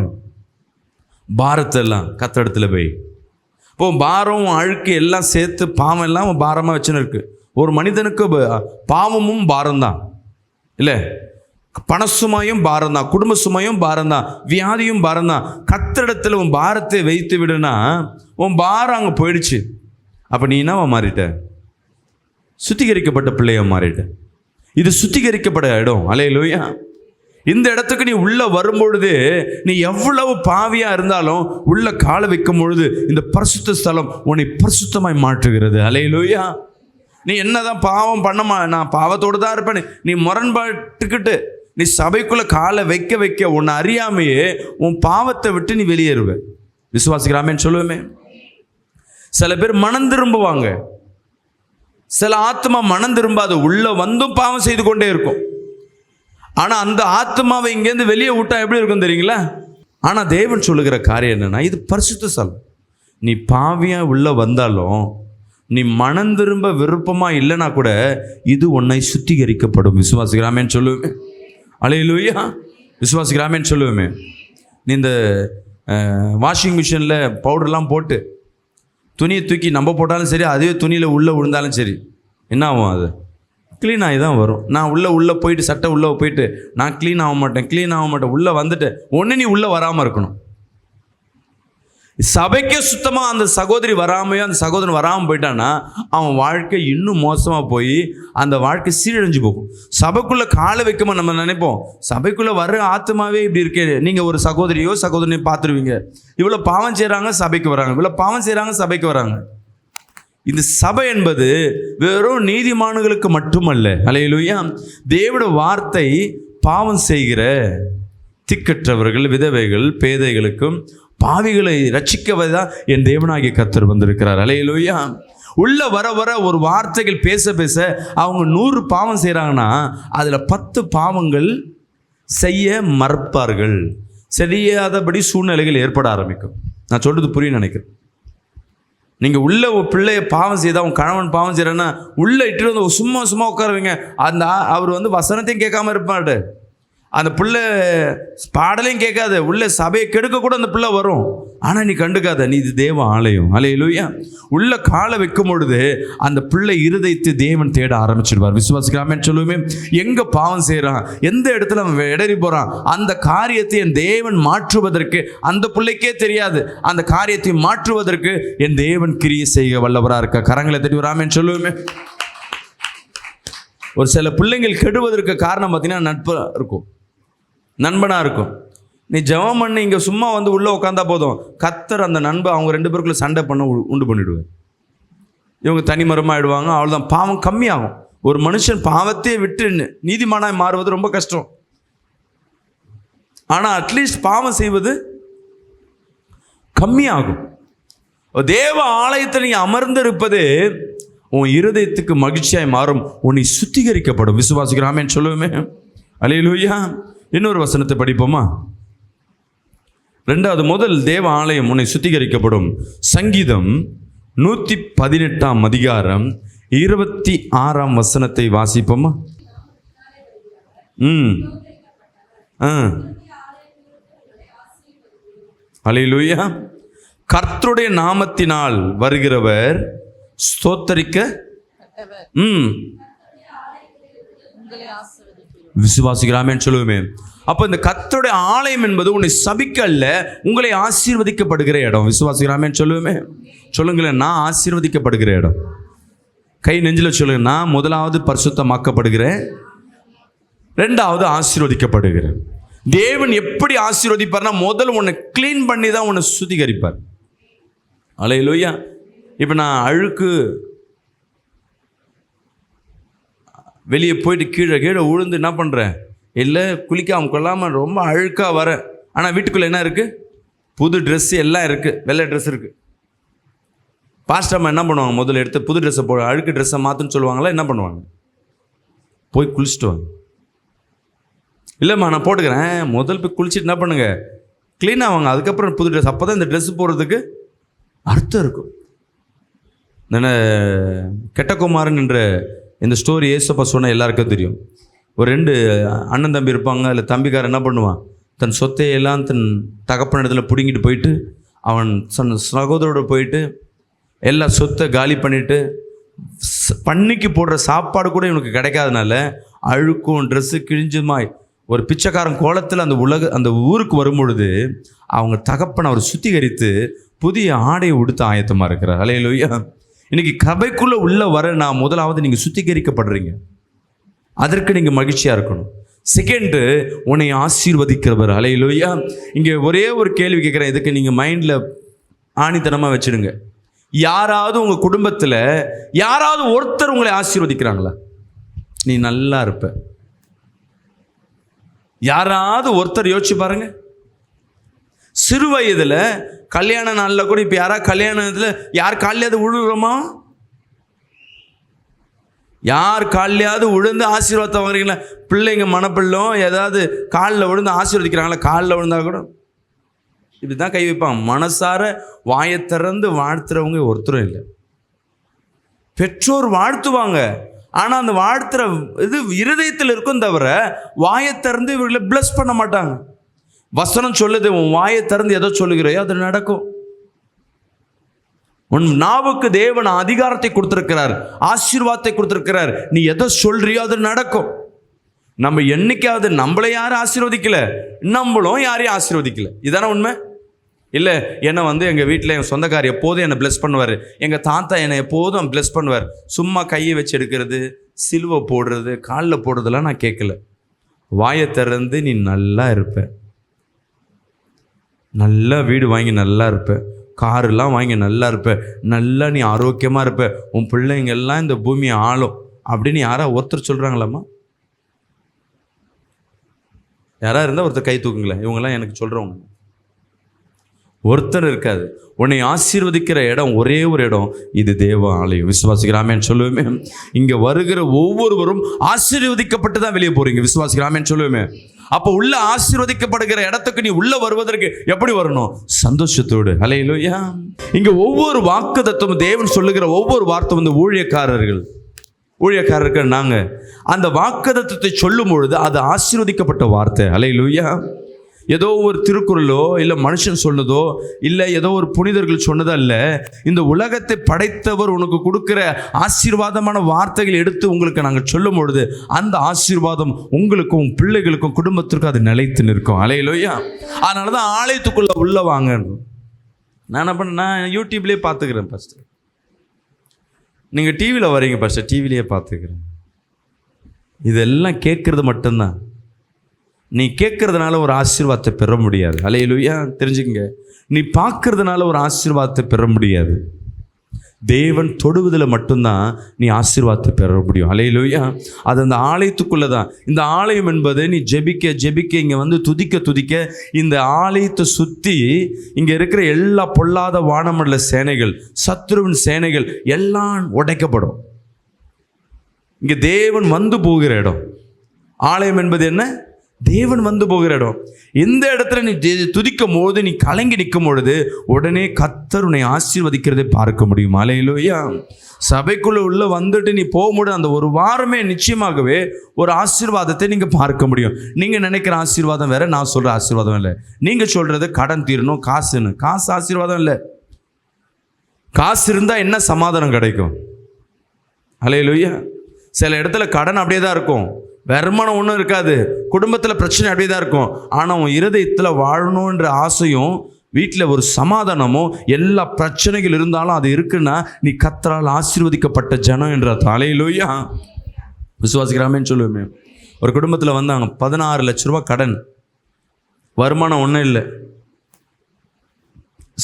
பாரத்தெல்லாம் கத்தடத்தில் போய். இப்போ பாரம் அழுக்கு எல்லாம் சேர்த்து பாவம் எல்லாம் பாரமாக வச்சுன்னு இருக்கு. ஒரு மனிதனுக்கு பாவமும் பாரம்தான் இல்லை, பணசுமையும் பாரம்தான், குடும்ப சுமையும் பாரம்தான், வியாதியும் பாரம்தான். கத்தடத்தில் உன் பாரத்தை வைத்து விடுனா உன் பாரம் அங்கே போயிடுச்சு. அப்போ நீ என்னவா மாறிட்ட? சுத்திகரிக்கப்பட்ட பிள்ளையா மாறிட்ட. இது சுத்திகரிக்கப்பட்ட இடம். அல்லேலூயா. இந்த இடத்துக்கு நீ உள்ள வரும்பொழுது நீ எவ்வளவு பாவியா இருந்தாலும் உள்ள காலை வைக்கும் பொழுது இந்த பரிசுத்த ஸ்தலம் உன்னை பரிசுத்தமாய் மாற்றுகிறது. அல்லேலூயா. நீ என்னதான் பாவம் பண்ணமா, நான் பாவத்தோடு தான் இருப்பேன், நீ முரண்பாட்டுக்கிட்டு நீ சபைக்குள்ள காலை வைக்க உன்னை அறியாமையே உன் பாவத்தை விட்டு நீ வெளியேறுவ. விசுவாசிக்கிறாமேன்னு சொல்லுவேமே. சில பேர் மனம் திரும்புவாங்க, சில ஆத்மா மனம் திரும்பாது, உள்ள வந்தும் பாவம் செய்து கொண்டே இருக்கும். ஆனால் அந்த ஆத்மாவை இங்கேருந்து வெளியே விட்டா எப்படி இருக்கும் தெரியுங்களா? ஆனால் தேவன் சொல்லுகிற காரியம் என்னன்னா, இது பரிசுத்த ஸ்தலம். நீ பாவியாக உள்ள வந்தாலும் நீ மனம் திரும்ப விருப்பமாக இல்லைன்னா கூட இது உன்னை சுத்திகரிக்கப்படும். விசுவாசிக்கிறாமேன்னு சொல்லுவேன். அல்லேலூயா. விசுவாசிக்கிறாமேன்னு சொல்லுவேமே. நீ இந்த வாஷிங் மிஷினில் பவுடர்லாம் போட்டு துணியை தூக்கி நம்ம போட்டாலும் சரி, அதுவே துணியில் உள்ளே விழுந்தாலும் சரி, என்ன ஆகும்? அது க்ளீன் ஆகி தான் வரும். நான் உள்ளே போயிட்டு சட்டை உள்ளே போயிட்டு நான் க்ளீன் ஆக மாட்டேன் உள்ளே வந்துட்டு ஒன்று நீ உள்ளே வராமல் இருக்கணும். சபைக்கே சுத்தமாக அந்த சகோதரி வராமையோ அந்த சகோதரன் வராமல் போயிட்டான்னா அவன் வாழ்க்கை இன்னும் மோசமாக போய் அந்த வாழ்க்கை சீரழிஞ்சு போகும். சபைக்குள்ளே காலை வைக்கமா நம்ம நினைப்போம், சபைக்குள்ளே வர ஆத்மாவே இப்படி இருக்கே. நீங்கள் ஒரு சகோதரியோ சகோதரனையோ பார்த்துருவீங்க, இவ்வளோ பாவம் செய்கிறாங்க சபைக்கு வராங்க, இவ்வளோ பாவம் செய்கிறாங்க சபைக்கு வராங்க. இந்த சபை என்பது வெறும் நீதிமான்களுக்கு மட்டுமல்ல. அல்லேலூயா. தேவனுடைய வார்த்தை பாவம் செய்கிற திக்கற்றவர்கள், விதவைகள், பேதைகளுக்கும் பாவிகளை ரட்சிக்கவதான் என் தேவனாகிய கர்த்தர் வந்திருக்கிறார். அல்லேலூயா. உள்ள வர வர ஒரு வார்த்தைகள் பேச பேச அவங்க 100 பாவம் செய்கிறாங்கன்னா அதில் 10 பாவங்கள் செய்ய மறப்பார்கள். சரியாதபடி சூழ்நிலைகள் ஏற்பட ஆரம்பிக்கும். நான் சொல்றது புரியும் நினைக்கிறேன். நீங்கள் உள்ள ஒரு பிள்ளைய பாவம் செய்தால், உன் கணவன் பாவம் செய்கிறேன்னா உள்ளே இட்டு வந்து சும்மா உட்காருவீங்க. அந்த அவர் வந்து வசனத்தையும் கேட்காம இருப்பாரு, அந்த பிள்ளை பாடலையும் கேட்காது, உள்ள சபையை கெடுக்க கூட அந்த பிள்ளை வரும். ஆனால் நீ கண்டுக்காத, நீ இது தேவ ஆலயம். அல்லேலூயா. உள்ள காலை வைக்கும் பொழுது அந்த பிள்ளை இருதயத்தை தேவன் தேட ஆரம்பிச்சிடுவார். விசுவாசிக்கலாமே சொல்லுவேன். எங்கே பாவம் செய்கிறான், எந்த இடத்துல அவன் இடறி போகிறான், அந்த காரியத்தை என் தேவன் மாற்றுவதற்கு அந்த பிள்ளைக்கே தெரியாது. அந்த காரியத்தை மாற்றுவதற்கு என் தேவன் கிரியை செய்ய வல்லவராக இருக்க. கரங்களை தட்டி வராமேன்னு சொல்லுவேன். ஒரு சில பிள்ளைங்கள் கெடுவதற்கு காரணம் பார்த்தீங்கன்னா நட்பாக இருக்கும், நண்பனாக இருக்கும். நீ ஜெபம் பண்ணி இங்கே சும்மா வந்து உள்ளே உட்காந்தா போதும், கர்த்தர் அந்த நண்பை அவங்க 2 பேருக்குள்ள சண்டை பண்ண உண்டு பண்ணிவிடுவார். இவங்க தனிமரமாக ஆயிடுவாங்க. அவ்வளோதான், பாவம் கம்மியாகும். ஒரு மனுஷன் பாவத்தையே விட்டு நீதிமானாய் மாறுவது ரொம்ப கஷ்டம். ஆனால் அட்லீஸ்ட் பாவம் செய்வது கம்மியாகும். தேவ ஆலயத்தில் நீ அமர்ந்திருப்பது உன் இருதயத்துக்கு மகிழ்ச்சியாய் மாறும், உன்னை சுத்திகரிக்கப்படும். விசுவாசிக்கிறாமேன்னு சொல்லுவோமே. அல்லேலூயா. இன்னொரு வசனத்தை படிப்போமா? 2வது முதல் தேவ ஆலயம் உன்னை சுத்திகரிக்கப்படும். சங்கீதம் 118 அதிகாரம் 26 வசனத்தை வாசிப்போமா? அல்லேலூயா. கர்த்தருடைய நாமத்தினால் வருகிறவர் ஸ்தோத்தரிக்க விசுவாசிக்கிறாமேன்னு சொல்லுவோமே. அப்போ இந்த கர்த்தருடைய ஆலயம் என்பது உன்னை சபிக்க அல்ல, உங்களை ஆசீர்வதிக்கப்படுகிற இடம். விசுவாசிக்கிறாமேன்னு சொல்லுவோமே. சொல்லுங்களேன், நான் ஆசீர்வதிக்கப்படுகிற இடம். கை நெஞ்சில் சொல்லுங்க, நான் முதலாவது பரிசுத்தமாக்கப்படுகிறேன், 2வது ஆசீர்வதிக்கப்படுகிறேன். தேவன் எப்படி ஆசீர்வதிப்பார்னா முதல்ல உன்னை க்ளீன் பண்ணி தான் உன்னை சுத்திகரிப்பார். அல்லேலூயா. இப்போ நான் அழுக்கு வெளியே போயிட்டு கீழே உழுந்து என்ன பண்ணுறேன், இல்லை குளிக்காமல் கொள்ளாமல் ரொம்ப அழுக்காக வரேன். ஆனால் வீட்டுக்குள்ளே என்ன இருக்குது? புது ட்ரெஸ்ஸு எல்லாம் இருக்குது, வெள்ளை ட்ரெஸ் இருக்குது. பாஸ்டம்மா என்ன பண்ணுவாங்க? முதல்ல எடுத்து புது ட்ரெஸ்ஸை போட, அழுக்கு ட்ரெஸ்ஸை மாற்றுன்னு சொல்லுவாங்களா? என்ன பண்ணுவாங்க? போய் குளிச்சுட்டு வாங்க. இல்லைம்மா நான் போட்டுக்கிறேன், முதல் போய் குளிச்சுட்டு என்ன பண்ணுங்க, க்ளீன் ஆவாங்க. அதுக்கப்புறம் புது ட்ரெஸ், அப்போ தான் இந்த ட்ரெஸ்ஸு போடுறதுக்கு அர்த்தம் இருக்கும். இந்த கெட்டகுமாரன் என்ற இந்த ஸ்டோரி ஏசப்பா சொன்ன எல்லாருக்கும் தெரியும். ஒரு 2 அண்ணன் தம்பி இருப்பாங்க. அதில் தம்பிக்காரன் என்ன பண்ணுவான், தன் சொத்தையெல்லாம் தன் தகப்பன இடத்துல பிடுங்கிட்டு போயிட்டு அவன் சகோதரோடு போயிட்டு எல்லா சொத்தை காலி பண்ணிவிட்டு பண்ணிக்கு போடுற சாப்பாடு கூட இவனுக்கு கிடைக்காதனால அழுக்கும் ட்ரெஸ்ஸு கிழிஞ்சுமாய் ஒரு பிச்சைக்காரன் கோலத்தில் அந்த ஊருக்கு வரும்பொழுது அவங்க தகப்பனை அவர் சுத்திகரித்து புதிய ஆடையை உடுத்த ஆயத்தமாக இருக்கிறார். அல்லேலூயா. இன்னைக்கு சபைக்குள்ளே உள்ள வர நான் முதலாவது நீங்கள் சுத்திகரிக்கப்படுறீங்க, அதற்கு நீங்கள் மகிழ்ச்சியாக இருக்கணும். செகண்டு, உன்னை ஆசீர்வதிக்கிறவர். அல்லேலூயா. இங்கே ஒரே ஒரு கேள்வி கேட்குறேன், இதுக்கு நீங்கள் மைண்டில் ஆணித்தனமாக வச்சுடுங்க. யாராவது உங்கள் குடும்பத்தில் யாராவது ஒருத்தர் உங்களை ஆசீர்வதிக்கிறாங்களா? நீ நல்லா இருப்ப. யாராவது ஒருத்தர் யோசிச்சு பாருங்க. சிறு வயதில் கல்யாண நாளில் கூட இப்போ யாராவது கல்யாணத்தில் யார் காலையாவது விழுகிறோமா? யார் காலையாவது விழுந்து ஆசீர்வாதத்தை வாங்குறீங்களா? பிள்ளைங்க மனப்பிள்ளும் ஏதாவது காலில் விழுந்து ஆசீர்வதிக்கிறாங்களா? காலில் விழுந்தா கூட இப்படி தான் கை வைப்பாங்க. மனசார வாயை திறந்து வாழ்த்துறவங்க ஒருத்தரும் இல்லை. பெற்றோர் வாழ்த்துவாங்க, ஆனால் அந்த வாழ்த்துற இது இருதயத்தில் இருக்கும் தவிர வாயை திறந்து இவர்களை பிளஸ் பண்ண மாட்டாங்க. வசனம் சொல்லுது, உன் வாயை திறந்து எதோ சொல்லுகிறையோ அது நடக்கும். உன் நாவுக்கு தேவன் அதிகாரத்தை கொடுத்திருக்கிறார், ஆசீர்வாதத்தை கொடுத்திருக்கிறார். நீ எதை சொல்றியோ அது நடக்கும். நம்ம என்னைக்காவது நம்மளை யாரும் ஆசீர்வதிக்கல, நம்மளும் யாரையும் ஆசீர்வதிக்கல. இதான உண்மை இல்லை? என்னை எங்கள் வீட்டில் என் சொந்தக்கார் எப்போதும் என்னை பிளஸ் பண்ணுவார், எங்கள் தாத்தா என்னை எப்போதும் பிளஸ் பண்ணுவார். சும்மா கையை வச்சு எடுக்கிறது, சிலுவை போடுறது, காலில் போடுறதெல்லாம் நான் கேட்கல. வாயை திறந்து நீ நல்லா இருப்ப, நல்லா வீடு வாங்கி நல்லா இருப்ப, காரெல்லாம் வாங்கி நல்லா இருப்ப, நல்லா நீ ஆரோக்கியமாக இருப்ப, உன் பிள்ளைங்கெல்லாம் இந்த பூமியை ஆளும் அப்படின்னு யாராவது ஒருத்தர் சொல்கிறாங்களாம்மா? யாராக இருந்தால் ஒருத்தர் கை தூக்குங்களேன். இவங்கெல்லாம் எனக்கு சொல்கிறவங்க ஒருத்தர் இருக்காது. உன்னை ஆசீர்வதிக்கிற இடம் ஒரே ஒரு இடம், இது தேவ ஆலயம். விசுவாசிக்கிறாமேன்னு சொல்லுவேமே. இங்கே வருகிற ஒவ்வொருவரும் ஆசீர்வதிக்கப்பட்டு தான் வெளியே போறீங்க. விசுவாசிக்கிறாமேன்னு சொல்லுவேமே. அப்போ உள்ள ஆசீர்வதிக்கப்படுகிற இடத்துக்கு நீ உள்ள வருவதற்கு எப்படி வரணும்? சந்தோஷத்தோடு. ஹல்லேலூயா. இங்க ஒவ்வொரு வாக்குத்தத்தமும் தேவன் சொல்லுகிற ஒவ்வொரு வார்த்தை ஊழியக்காரர்கள் நாங்க அந்த வாக்குத்தத்தத்தை சொல்லும் பொழுது அது ஆசீர்வதிக்கப்பட்ட வார்த்தை. ஹல்லேலூயா. ஏதோ ஒரு திருக்குறளோ இல்லை மனுஷன் சொன்னதோ இல்லை ஏதோ ஒரு புனிதர்கள் சொன்னதோ அல்ல. இந்த உலகத்தை படைத்தவர் உனக்கு கொடுக்கிற ஆசீர்வாதமான வார்த்தைகள் எடுத்து உங்களுக்கு நாங்கள் சொல்லும் பொழுது அந்த ஆசீர்வாதம் உங்களுக்கும் உங்கள் பிள்ளைகளுக்கும் குடும்பத்திற்கும் அது நிலைத்து நிற்கும். ஹல்லேலூயா. அதனால தான் ஆலயத்துக்குள்ளே உள்ள வாங்க. நான் என்ன பண்ணேன், நான் யூடியூப்லேயே பார்த்துக்கிறேன். ஃபஸ்ட்டு நீங்கள் டிவியில் வரீங்க, ஃபஸ்ட்டு டிவிலேயே பார்த்துக்கிறேன். இதெல்லாம் கேட்குறது மட்டும்தான். நீ கேட்கறதுனால ஒரு ஆசீர்வாதத்தை பெற முடியாது. ஹல்லேலூயா. தெரிஞ்சுக்கங்க, நீ பார்க்கறதுனால ஒரு ஆசீர்வாதத்தை பெற முடியாது. தேவன் தொடுவதில் மட்டும்தான் நீ ஆசீர்வாதத்தை பெற முடியும். ஹல்லேலூயா. அது அந்த ஆலயத்துக்குள்ளே தான். இந்த ஆலயம் என்பது நீ ஜெபிக்க இங்கே துதிக்க இந்த ஆலயத்தை சுற்றி இங்கே இருக்கிற எல்லா பொல்லாத வானமண்டல சேனைகள், சத்துருவின் சேனைகள் எல்லாம் உடைக்கப்படும். இங்கே தேவன் போகிற இடம். ஆலயம் என்பது என்ன? தேவன் போகிற இடம். இந்த இடத்துல நீ துதிக்கும் போது, நீ கலங்கி நிற்கும் பொழுது உடனே கர்த்தர் உன்னை ஆசீர்வதிக்கிறதை பார்க்க முடியும். ஹல்லேலூயா. சபைக்குள்ள உள்ள வந்துட்டு நீ போகும்போது அந்த ஒரு வாரமே நிச்சயமாகவே ஒரு ஆசீர்வாதத்தை நீங்க பார்க்க முடியும். நீங்க நினைக்கிற ஆசீர்வாதம் வேற, நான் சொல்ற ஆசீர்வாதம் இல்லை. நீங்க சொல்றது கடன் தீரணும், காசு ஆசீர்வாதம் இல்லை. காசு இருந்தா என்ன சமாதானம் கிடைக்கும்? ஹல்லேலூயா. சில இடத்துல கடன் அப்படியே தான் இருக்கும், வருமானம் ஒன்றும் இருக்காது, குடும்பத்தில் பிரச்சனை அப்படியே தான் இருக்கும். ஆனால் உன் இருதயத்தில் வாழணுன்ற ஆசையும் வீட்டில் ஒரு சமாதானமும் எல்லா பிரச்சனைகள் இருந்தாலும் அது இருக்குன்னா நீ கர்த்தரால் ஆசீர்வதிக்கப்பட்ட ஜனம் என்ற. ஹல்லேலூயா. விசுவாசிக்கிறாமேன்னு சொல்லுவேன். ஒரு குடும்பத்தில் வந்தாங்க, 16 லட்ச ரூபா கடன், வருமானம் ஒன்றும் இல்லை,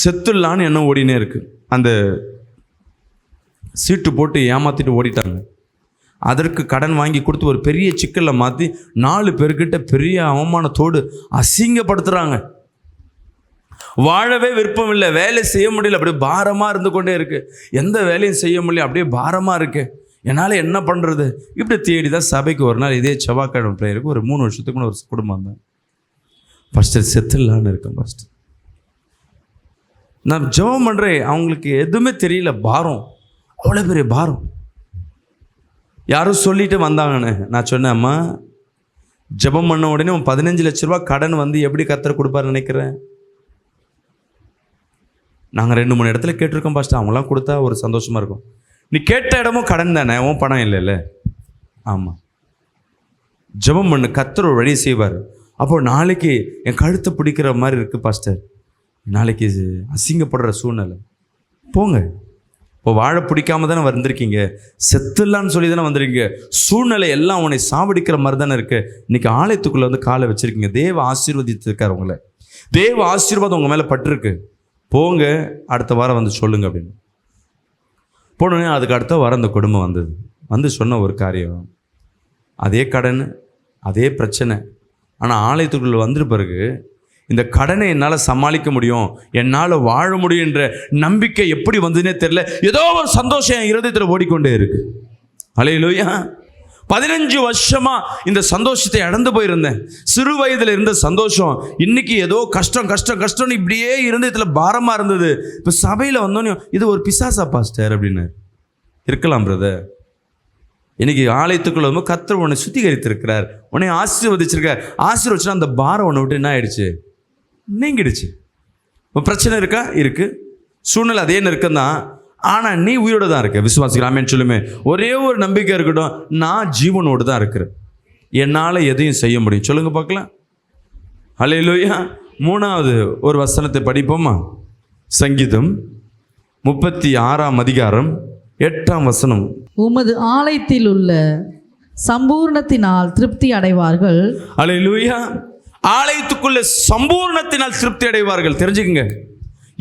செத்துடலான்னு என்ன ஓடினே இருக்கு. அந்த சீட்டு போட்டு ஏமாத்திட்டு ஓடிட்டாங்க. அதற்கு கடன் வாங்கி கொடுத்து ஒரு பெரிய சிக்கலில் மாற்றி 4 பேர்கிட்ட பெரிய அவமானத்தோடு அசிங்கப்படுத்துகிறாங்க. வாழவே விருப்பம் இல்லை, வேலை செய்ய முடியல, அப்படியே பாரமாக இருந்து கொண்டே இருக்கு. எந்த வேலையும் செய்ய முடியல, அப்படியே பாரமாக இருக்கு. என்னால் என்ன பண்ணுறது? இப்படி தேடி தான் சபைக்கு ஒரு நாள் இதே செவ்வாய்க்கிழமை ப்ரேயருக்கு ஒரு 3 வருஷத்துக்கு ஒரு குடும்பம் தான். ஃபஸ்ட்டு செத்துடலான்னு இருக்கேன். ஃபஸ்ட்டு நான் ஜெபம் பண்ணுறேன், அவங்களுக்கு எதுவுமே தெரியல, பாரம், அவ்வளோ பெரிய பாரம். யாரும் சொல்லிட்டு வந்தாங்கன்னு நான் சொன்னேன், அம்மா ஜெபம் பண்ண உடனே 15 லட்ச ரூபா கடன் எப்படி கர்த்தர் கொடுப்பாரு நினைக்கிறேன்? நாங்கள் 2-3 இடத்துல கேட்டிருக்கோம் பாஸ்டர், அவங்களாம் கொடுத்தா ஒரு சந்தோஷமாக இருக்கும். நீ கேட்ட இடமும் கடன் தானே, உன் பணம் இல்லைல்ல? ஆமாம். ஜெபம் பண்ணு, கர்த்தர் ஒரு வழி செய்வார். அப்போ நாளைக்கு என் கழுத்தை பிடிக்கிற மாதிரி இருக்குது பாஸ்டர், நாளைக்கு அசிங்கப்படுற சூழ்நிலை, போங்க. இப்போ வாழை பிடிக்காம தானே வந்திருக்கீங்க, செத்துலான்னு சொல்லி தானே வந்திருக்கீங்க, சூழ்நிலை எல்லாம் உன்னை சாவடிக்கிற மாதிரி தானே இருக்கு. இன்னைக்கு ஆலயத்துக்குள்ளே காலை வச்சிருக்கீங்க, தேவ ஆசீர்வதித்திருக்காரு உங்களை, தேவ ஆசீர்வாதம் உங்கள் மேலே பட்டிருக்கு, போங்க, அடுத்த வாரம் சொல்லுங்க அப்படின்னு போனோடனே அதுக்கு அடுத்த வாரம் அந்த குடும்பம் சொன்ன ஒரு காரியம், அதே கடன், அதே பிரச்சனை. ஆனால் ஆலயத்துக்குள்ளே வந்துட்டு பிறகு இந்த கடனை என்னால் சமாளிக்க முடியும், என்னால் வாழ முடியுன்ற நம்பிக்கை எப்படி வந்ததுன்னே தெரியல. ஏதோ ஒரு சந்தோஷம் என் இருதயத்தில் ஓடிக்கொண்டே இருக்கு. ஹல்லேலூயா. 15 வருஷமா இந்த சந்தோஷத்தை இழந்து போயிருந்தேன். சிறு வயதில் இருந்த சந்தோஷம் இன்னைக்கு ஏதோ கஷ்டம்னு இப்படியே இருந்ததில் பாரமாக இருந்தது. இப்போ சபையில் வந்தோன்னே இது ஒரு பிசாசா பாஸ்டர் அப்படின்னு இருக்கலாம் பிரதர். இன்னைக்கு ஆலயத்துக்குள்ள கர்த்தர் உன்னை சுத்திகரித்திருக்கிறார், உன்னை ஆசீர்வதிச்சிருக்கார். ஆசீர்வதிச்சுன்னா அந்த பாரம் உன்னை விட்டு என்ன ஆயிடுச்சு? நீங்கிடுச்சு. இப்போ பிரச்சனை இருக்கா? இருக்கு. சூழ்நிலை அதே நெருக்கம் தான். ஆனால் நீ உயிரோடு தான் இருக்க. விசுவாசிக்கலாமேன்னு சொல்லுமே. ஒரே ஒரு நம்பிக்கை இருக்கட்டும், நான் ஜீவனோடு தான் இருக்கிறேன், என்னால் எதையும் செய்ய முடியும். சொல்லுங்க பார்க்கலாம். ஹல்லேலூயா. 3வது ஒரு வசனத்தை படிப்போமா? சங்கீதம் 36ஆம் அதிகாரம் 8ஆம் வசனம். உமது ஆலயத்தில் உள்ள சம்பூர்ணத்தினால் திருப்தி அடைவார்கள். ஹல்லேலூயா. ஆலயத்துக்குள்ள சம்பூர்ணத்தினால் திருப்தி அடைவார்கள். தெரிஞ்சுக்கங்க,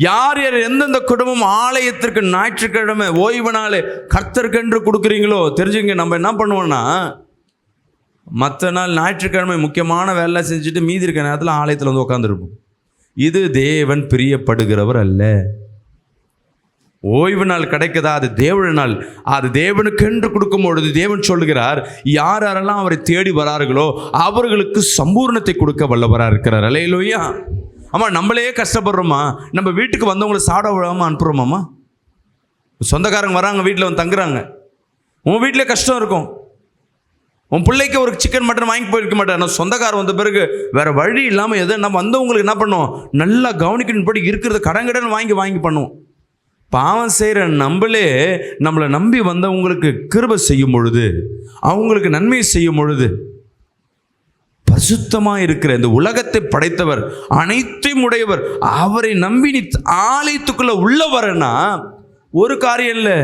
யார் யார் எந்தெந்த குடும்பம் ஆலயத்திற்கு ஞாயிற்றுக்கிழமை ஓய்வு நாள் கர்த்தருக்கென்று கொடுக்குறீங்களோ, தெரிஞ்சுங்க, நம்ம என்ன பண்ணுவோம்னா, மற்ற நாள் ஞாயிற்றுக்கிழமை முக்கியமான வேலை செஞ்சுட்டு மீதி இருக்கிற நேரத்தில் ஆலயத்தில் வந்து உட்காந்துருப்போம். இது தேவன் பிரியப்படுகிறவர் அல்ல. ஓய்வு நாள் கிடைக்குதா, அது தேவன நாள். அது தேவனுக்கென்று கொடுக்கும் பொழுது தேவன் சொல்லுகிறார், யார் யாரெல்லாம் அவரை தேடி வரார்களோ அவர்களுக்கு சம்பூர்ணத்தை கொடுக்க வல்லவராக இருக்கிறார். அல்லேலூயா. ஆமாம், நம்மளே கஷ்டப்படுறோமா? நம்ம வீட்டுக்கு வந்தவங்களை சாட விடாமல் அனுப்புகிறோமாம்மா? சொந்தக்காரங்க வராங்க, வீட்டில் வந்து தங்குறாங்க, உன் வீட்டிலே கஷ்டம் இருக்கும். உன் பிள்ளைக்கு ஒரு சிக்கன் மட்டன் வாங்கி போயிருக்க மாட்டேன். நான் சொந்தக்காரன் வந்த பிறகு வேறு வழி இல்லாமல் எதை நம்ம வந்தவங்களுக்கு என்ன பண்ணுவோம், நல்லா கவனிக்கணும்படி இருக்கிறத கடன் வாங்கி பண்ணுவோம். பாவம் செய்கிற நம்மளே நம்மளை நம்பி வந்தவங்களுக்கு கிருபை செய்யும் பொழுது, அவங்களுக்கு நன்மை செய்யும் பொழுது, பரிசுத்தமாக இருக்கிற இந்த உலகத்தை படைத்தவர், அனைத்தையும் உடையவர், அவரை நம்பி நீ ஆலயத்துக்குள்ள உள்ள வரனா ஒரு காரியம் இல்லை.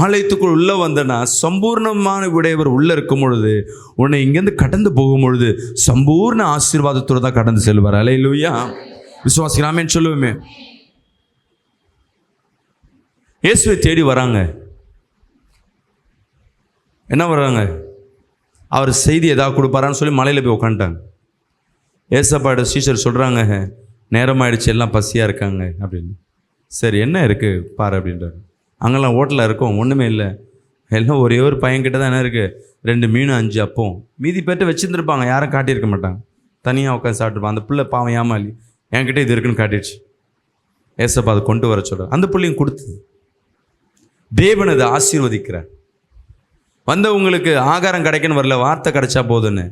ஆலயத்துக்குள் உள்ள வந்தனா சம்பூர்ணமான உடையவர் உள்ள இருக்கும் பொழுது, உன்னை இங்கேருந்து கடந்து போகும் பொழுது சம்பூர்ண ஆசீர்வாதத்தோடு தான் கடந்து செல்வார். அல்லேலூயா. விசுவாசிக்கலாமேன்னு சொல்லுவோமே. இயேசுவை தேடி வராங்க. என்ன வர்றாங்க? அவர் செய்தி ஏதாவது கொடுப்பாரான்னு சொல்லி மலையில் போய் உட்காந்துட்டாங்க. ஏசப்பாட சீஷர் சொல்கிறாங்க, நேரமாயிடுச்சு, எல்லாம் பசியாக இருக்காங்க அப்படின்னு. சரி, என்ன இருக்குது பாரு அப்படின்றாரு. அங்கெல்லாம் ஹோட்டலில் இருக்கும், ஒன்றுமே இல்லை, எல்லாம் ஒரே ஒரு பையன்கிட்ட தான் என்ன இருக்குது, 2 மீன் 5 அப்பம். மீதி பேர்ட்ட வச்சுருந்துருப்பாங்க, யாரும் காட்டியிருக்க மாட்டாங்க, தனியாக உட்காந்து சாப்பிட்டுருப்பான். அந்த பிள்ளை பாவம் ஏமாலி என்கிட்ட இது இருக்குன்னு காட்டிடுச்சு. ஏசப்பா அதை கொண்டு வர சொல்கிறார். அந்த பிள்ளையும் கொடுத்தது. தேவன் அதை ஆசீர்வதிக்கிறார். வந்தவங்களுக்கு ஆகாரம் கிடைக்கணும் வரல, வார்த்தை கிடைச்சா போதுன்னு,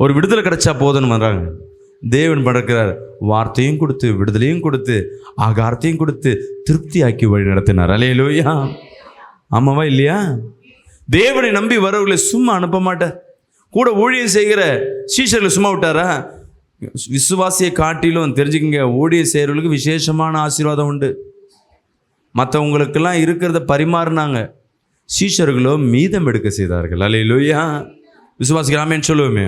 ஒரு விடுதலை கிடைச்சா போதுன்னு வர்றாங்க. தேவன் படைக்கிறார், வார்த்தையும் கொடுத்து விடுதலையும் கொடுத்து ஆகாரத்தையும் கொடுத்து திருப்தி ஆக்கி வழி நடத்தினார். அல்லேலூயா. ஆமாவா இல்லையா? தேவனை நம்பி வரவர்களை சும்மா அனுப்ப மாட்டார். கூட ஊழியம் செய்கிற சீஷர்களை சும்மா விட்டாரா? விசுவாசியை காட்டிலும் தெரிஞ்சுக்கிங்க, ஊழியம் செய்கிறவர்களுக்கு விசேஷமான ஆசீர்வாதம் உண்டு. மற்றவங்களுக்கெல்லாம் இருக்கிறத பரிமாறினாங்க, சீஷர்களோ மீதம் எடுக்க செய்தார்கள். அல்லேலூயா. விசுவாசிக்கலாமேன்னு சொல்லுவோமே.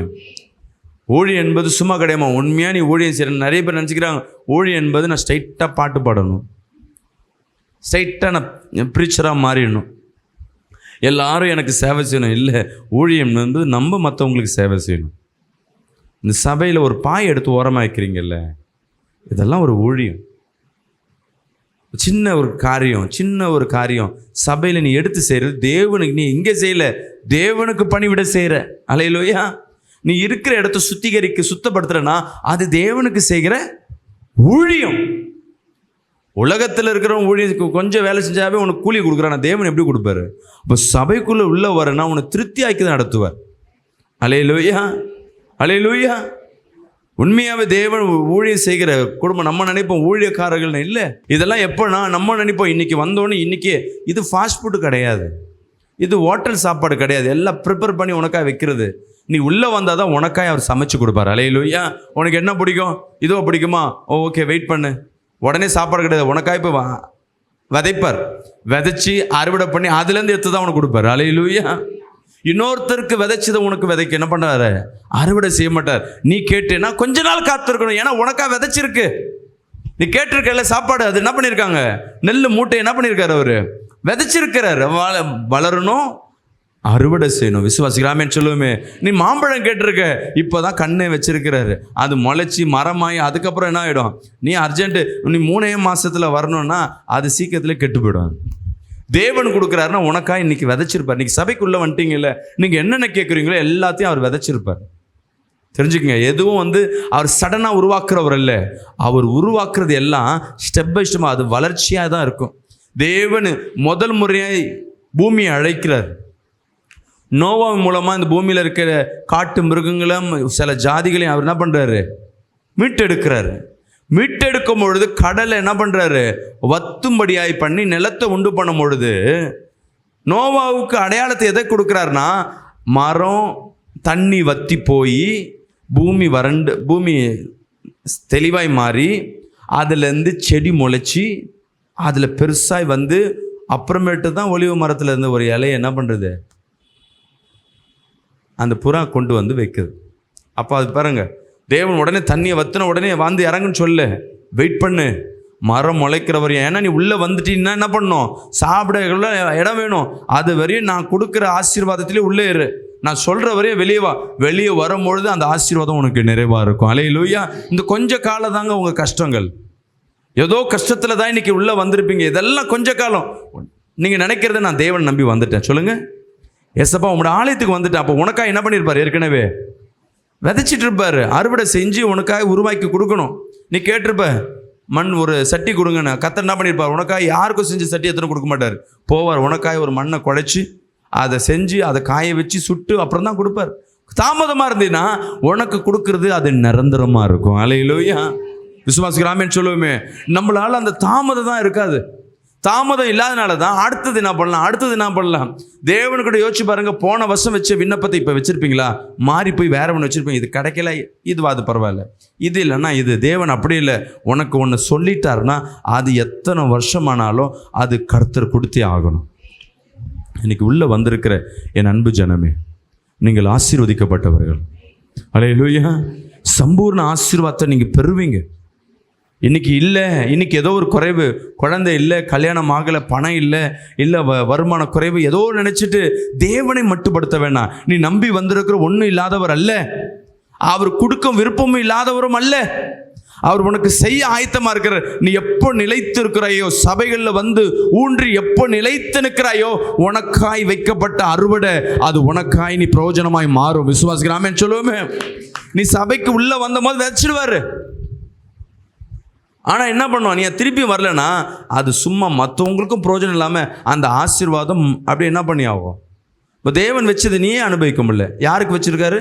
ஊழியம் என்பது சும்மா கிடையாமா. உண்மையாக நீ ஊழியம் செய்யணும். நிறைய பேர் நினச்சிக்கிறாங்க ஊழியம் என்பது நான் ஸ்ட்ரைட்டாக பாட்டு பாடணும், ஸ்ட்ரைட்டாக நான் ப்ரீச்சராக மாறிடணும், எல்லாரும் எனக்கு சேவை செய்யணும். இல்லை, ஊழியம் என்பது நம்ம மற்றவங்களுக்கு சேவை செய்யணும். இந்த சபையில் ஒரு பாய் எடுத்து ஓரமாக வைக்கிறீங்கல்ல, இதெல்லாம் ஒரு ஊழியம். சின்ன ஒரு காரியம் சபையில் நீ எடுத்து செய்கிறது தேவனுக்கு. நீ இங்கே செய்யலை, தேவனுக்கு பணிவிட செய்கிற. அல்லேலூயா. நீ இருக்கிற இடத்த சுத்தப்படுத்துறனா அது தேவனுக்கு செய்கிற ஊழியம். உலகத்தில் இருக்கிறவங்க ஊழியம் கொஞ்சம் வேலை செஞ்சாவே உனக்கு கூலி கொடுக்குறான், தேவன் எப்படி கொடுப்பாரு? இப்போ சபைக்குள்ளே உள்ள வரனா உன்னை திருப்தியாக்கி தான் நடத்துவார். அல்லேலூயா. அல்லேலூயா. உண்மையாகவே தேவன் ஊழியம் செய்கிற குடும்பம். நம்ம நினைப்போம் ஊழியக்காரர்கள்னு. இல்லை, இதெல்லாம் எப்போனா நம்ம நினைப்போம் இன்றைக்கி வந்தோன்னே, இன்றைக்கி இது ஃபாஸ்ட் ஃபுட்டு கிடையாது, இது ஹோட்டல் சாப்பாடு கிடையாது, எல்லாம் ப்ரிப்பேர் பண்ணி உனக்காக வைக்கிறது. நீ உள்ளே வந்தால் தான் உனக்காக அவர் சமைச்சு கொடுப்பார். அல்லேலூயா. உனக்கு என்ன பிடிக்கும், இதோ பிடிக்குமா, ஓகே வெயிட் பண்ணு, உடனே சாப்பாடு கிடையாது, உனக்காக இப்போ விதைப்பார், விதைச்சி அறுவடை பண்ணி அதுலேருந்து எடுத்து தான் உனக்கு கொடுப்பார். அல்லேலூயா. இன்னொருத்தருக்கு விதைச்சதை உனக்கு விதைக்க என்ன பண்ணுறாரு, அறுவடை செய்ய மாட்டார். நீ கேட்டேன்னா கொஞ்ச நாள் காத்திருக்கணும், ஏன்னா உனக்கா விதைச்சிருக்கு. நீ கேட்டிருக்கல சாப்பாடு, அது என்ன பண்ணியிருக்காங்க, நெல் மூட்டை என்ன பண்ணியிருக்காரு, அவர் விதைச்சிருக்கிறார். வளரணும், அறுவடை செய்யணும். விசுவாசிக்கலாமேன்னு சொல்லுவோமே. நீ மாம்பழம் கேட்டிருக்க, இப்போ தான் கண்ணை வச்சிருக்கிறாரு, அது முளைச்சி மரமாயி அதுக்கப்புறம் என்ன ஆகிடும், நீ அர்ஜென்ட்டு நீ 3 மாதத்தில் வரணும்னா அது சீக்கிரத்தில் கெட்டு போயிடும். தேவன் கொடுக்குறாருன்னா உனக்காக இன்றைக்கி விதைச்சிருப்பார். இன்றைக்கி சபைக்குள்ளே வந்துட்டீங்கல்ல, நீங்கள் என்னென்ன கேட்குறீங்களோ எல்லாத்தையும் அவர் விதைச்சிருப்பார். தெரிஞ்சுக்கங்க, எதுவும் அவர் சடனாக உருவாக்குறவர் இல்லை, அவர் உருவாக்குறது எல்லாம் ஸ்டெப் பை ஸ்டெப்பாக அது வளர்ச்சியாக தான் இருக்கும். தேவன் முதல் முறையாக பூமியை அழைக்கிறார். நோவா மூலமாக இந்த பூமியில் இருக்கிற காட்டு மிருகங்களும் சில ஜாதிகளையும் அவர் என்ன பண்ணுறாரு, மீட்டெடுக்கிறாரு. மீட்டெடுக்கும் பொழுது கடலை என்ன பண்றாரு? வத்தும்படியாய் பண்ணி நிலத்தை உண்டு பண்ணும் பொழுது நோவாவுக்கு அடையாளத்தை எதை கொடுக்குறாருன்னா, மரம் தண்ணி வத்தி போய் பூமி தெளிவாய் மாறி அதுலேருந்து செடி முளைச்சி அதில் பெருசாய் வந்து அப்புறமேட்டு தான் ஒலிவ மரத்தில் இருந்த ஒரு இலையை என்ன பண்ணுறது, அந்த புறா கொண்டு வந்து வைக்குது. அப்போ அது பாருங்க, தேவன் உடனே தண்ணியை வத்தின உடனே வந்து இறங்குன்னு சொல்ல, வெயிட் பண்ணு, மரம் முளைக்கிறவர். ஏன்னா நீ உள்ளே வந்துட்டீங்கன்னா என்ன பண்ணணும், சாப்பிட இடம் வேணும். அது வரையும் நான் கொடுக்குற ஆசீர்வாதத்திலே உள்ளே இரு, நான் சொல்கிற வரையும் வெளியே வா. வெளியே வரும்பொழுது அந்த ஆசீர்வாதம் உனக்கு நிறைவாக இருக்கும். அல்லேலூயா. இந்த கொஞ்ச காலம் தாங்க உங்கள் கஷ்டங்கள். ஏதோ கஷ்டத்தில் தான் இன்னைக்கு உள்ளே வந்திருப்பீங்க. இதெல்லாம் கொஞ்ச காலம். நீங்கள் நினைக்கிறத நான் தேவன் நம்பி வந்துட்டேன் சொல்லுங்கள். ஏசப்பா உங்களோட ஆலயத்துக்கு வந்துட்டேன். அப்போ உனக்காக என்ன பண்ணியிருப்பார்? ஏற்கனவே விதைச்சிட்டு இருப்பார். அறுவடை செஞ்சு உனக்காக உருவாக்கி கொடுக்கணும். நீ கேட்டிருப்ப, மண் ஒரு சட்டி கொடுங்கன்னு. கர்த்தர் என்ன பண்ணியிருப்பார்? உனக்காக யாருக்கும் செஞ்சு சட்டி எத்தனை கொடுக்க மாட்டார். போவார், உனக்காக ஒரு மண்ணை குழைச்சி அதை செஞ்சு அதை காய வச்சு சுட்டு அப்புறம் தான் கொடுப்பார். தாமதமாக இருந்தீங்கன்னா உனக்கு கொடுக்கறது அது நிரந்தரமாக இருக்கும். அல்லேலூயா. விசுவாசிக்கிறாமேன்னு சொல்லுவோமே, நம்மளால அந்த தாமதம் தான் இருக்காது. தாமதம் இல்லாதனால தான் அடுத்தது என்ன பண்ணலாம். தேவனுக்கிட்ட யோசிச்சு பாருங்க, போன வருஷம் வச்ச விண்ணப்பத்தை இப்போ வச்சிருப்பீங்களா? மாறி போய் வேற ஒன்று வச்சிருப்பீங்க. இது கிடைக்கல, அது பரவாயில்ல, இது இல்லைன்னா இது. தேவன் அப்படி இல்லை, உனக்கு ஒன்று சொல்லிட்டாருன்னா அது எத்தனை வருஷமானாலும் அது கர்த்தர் கொடுத்தே ஆகணும். இன்னைக்கு உள்ள வந்திருக்கிற என் அன்பு ஜனமே, நீங்கள் ஆசீர்வதிக்கப்பட்டவர்கள். அல்லேலூயா. சம்பூர்ண ஆசீர்வாதத்தை நீங்கள் பெறுவீங்க. இன்னைக்கு இல்லை, இன்னைக்கு ஏதோ ஒரு குறைவு, குழந்தை இல்லை, கல்யாணம் ஆகலை, பணம் இல்லை வருமான குறைவு, ஏதோ நினச்சிட்டு தேவனை மட்டுப்படுத்த வேணாம். நீ நம்பி வந்திருக்கிற ஒன்றும் இல்லாதவர் அல்ல, அவர் கொடுக்கும் விருப்பமும் இல்லாதவரும் அல்ல. அவர் உனக்கு செய்ய ஆயத்தமாக இருக்கிறார். நீ எப்போ நிலைத்து இருக்கிறாயோ, சபைகளில் வந்து ஊன்றி எப்போ நிலைத்து நிற்கிறாயோ, உனக்காய் வைக்கப்பட்ட அறுவடை அது உனக்காய் நீ பிரயோஜனமாய் மாறும். விசுவாசிக்கிறாமே சொல்லுவோமே. நீ சபைக்கு உள்ள வந்த போது வச்சிடுவாரு. ஆனால் என்ன பண்ணுவான், நீ திருப்பி வரலன்னா அது சும்மா மற்றவங்களுக்கும் பிரயோஜனம் இல்லாமல் அந்த ஆசீர்வாதம் அப்படி என்ன பண்ணி ஆகும். இப்போ தேவன் வச்சது நீயே அனுபவிக்க முடியல. யாருக்கு வச்சிருக்காரு?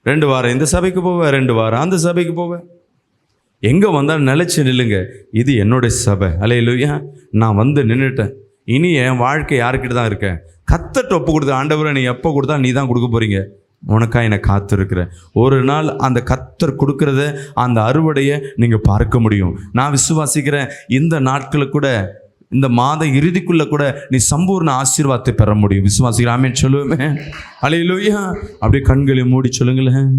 2 வாரம் இந்த சபைக்கு போவேன், 2 வாரம் அந்த சபைக்கு போவேன். எங்கே வந்தாலும் நிலைச்சு நில்லுங்க, இது என்னுடைய சபை. அல்லேலூயா. நான் வந்து நின்றுட்டேன். இனி என் வாழ்க்கை யாருக்கிட்ட தான் இருக்கேன்? கர்த்தர்ட்ட ஒப்பு கொடுத்து, ஆண்டவரை நீ எப்போ கொடுத்தா நீ தான் கொடுக்க போகிறீங்க, உனக்காக என்னை காத்திருக்கிறேன். ஒரு நாள் அந்த கர்த்தர் கொடுக்கறத, அந்த அறுவடையை நீங்கள் பார்க்க முடியும். நான் விசுவாசிக்கிறேன், இந்த நாட்களில் கூட, இந்த மாத இறுதிக்குள்ள கூட நீ சம்பூர்ண ஆசீர்வாதத்தை பெற முடியும். விசுவாசிக்கிறாமே சொல்லுவேன். அல்லேலூயா. அப்படியே கண்களை மூடி சொல்லுங்களேன்.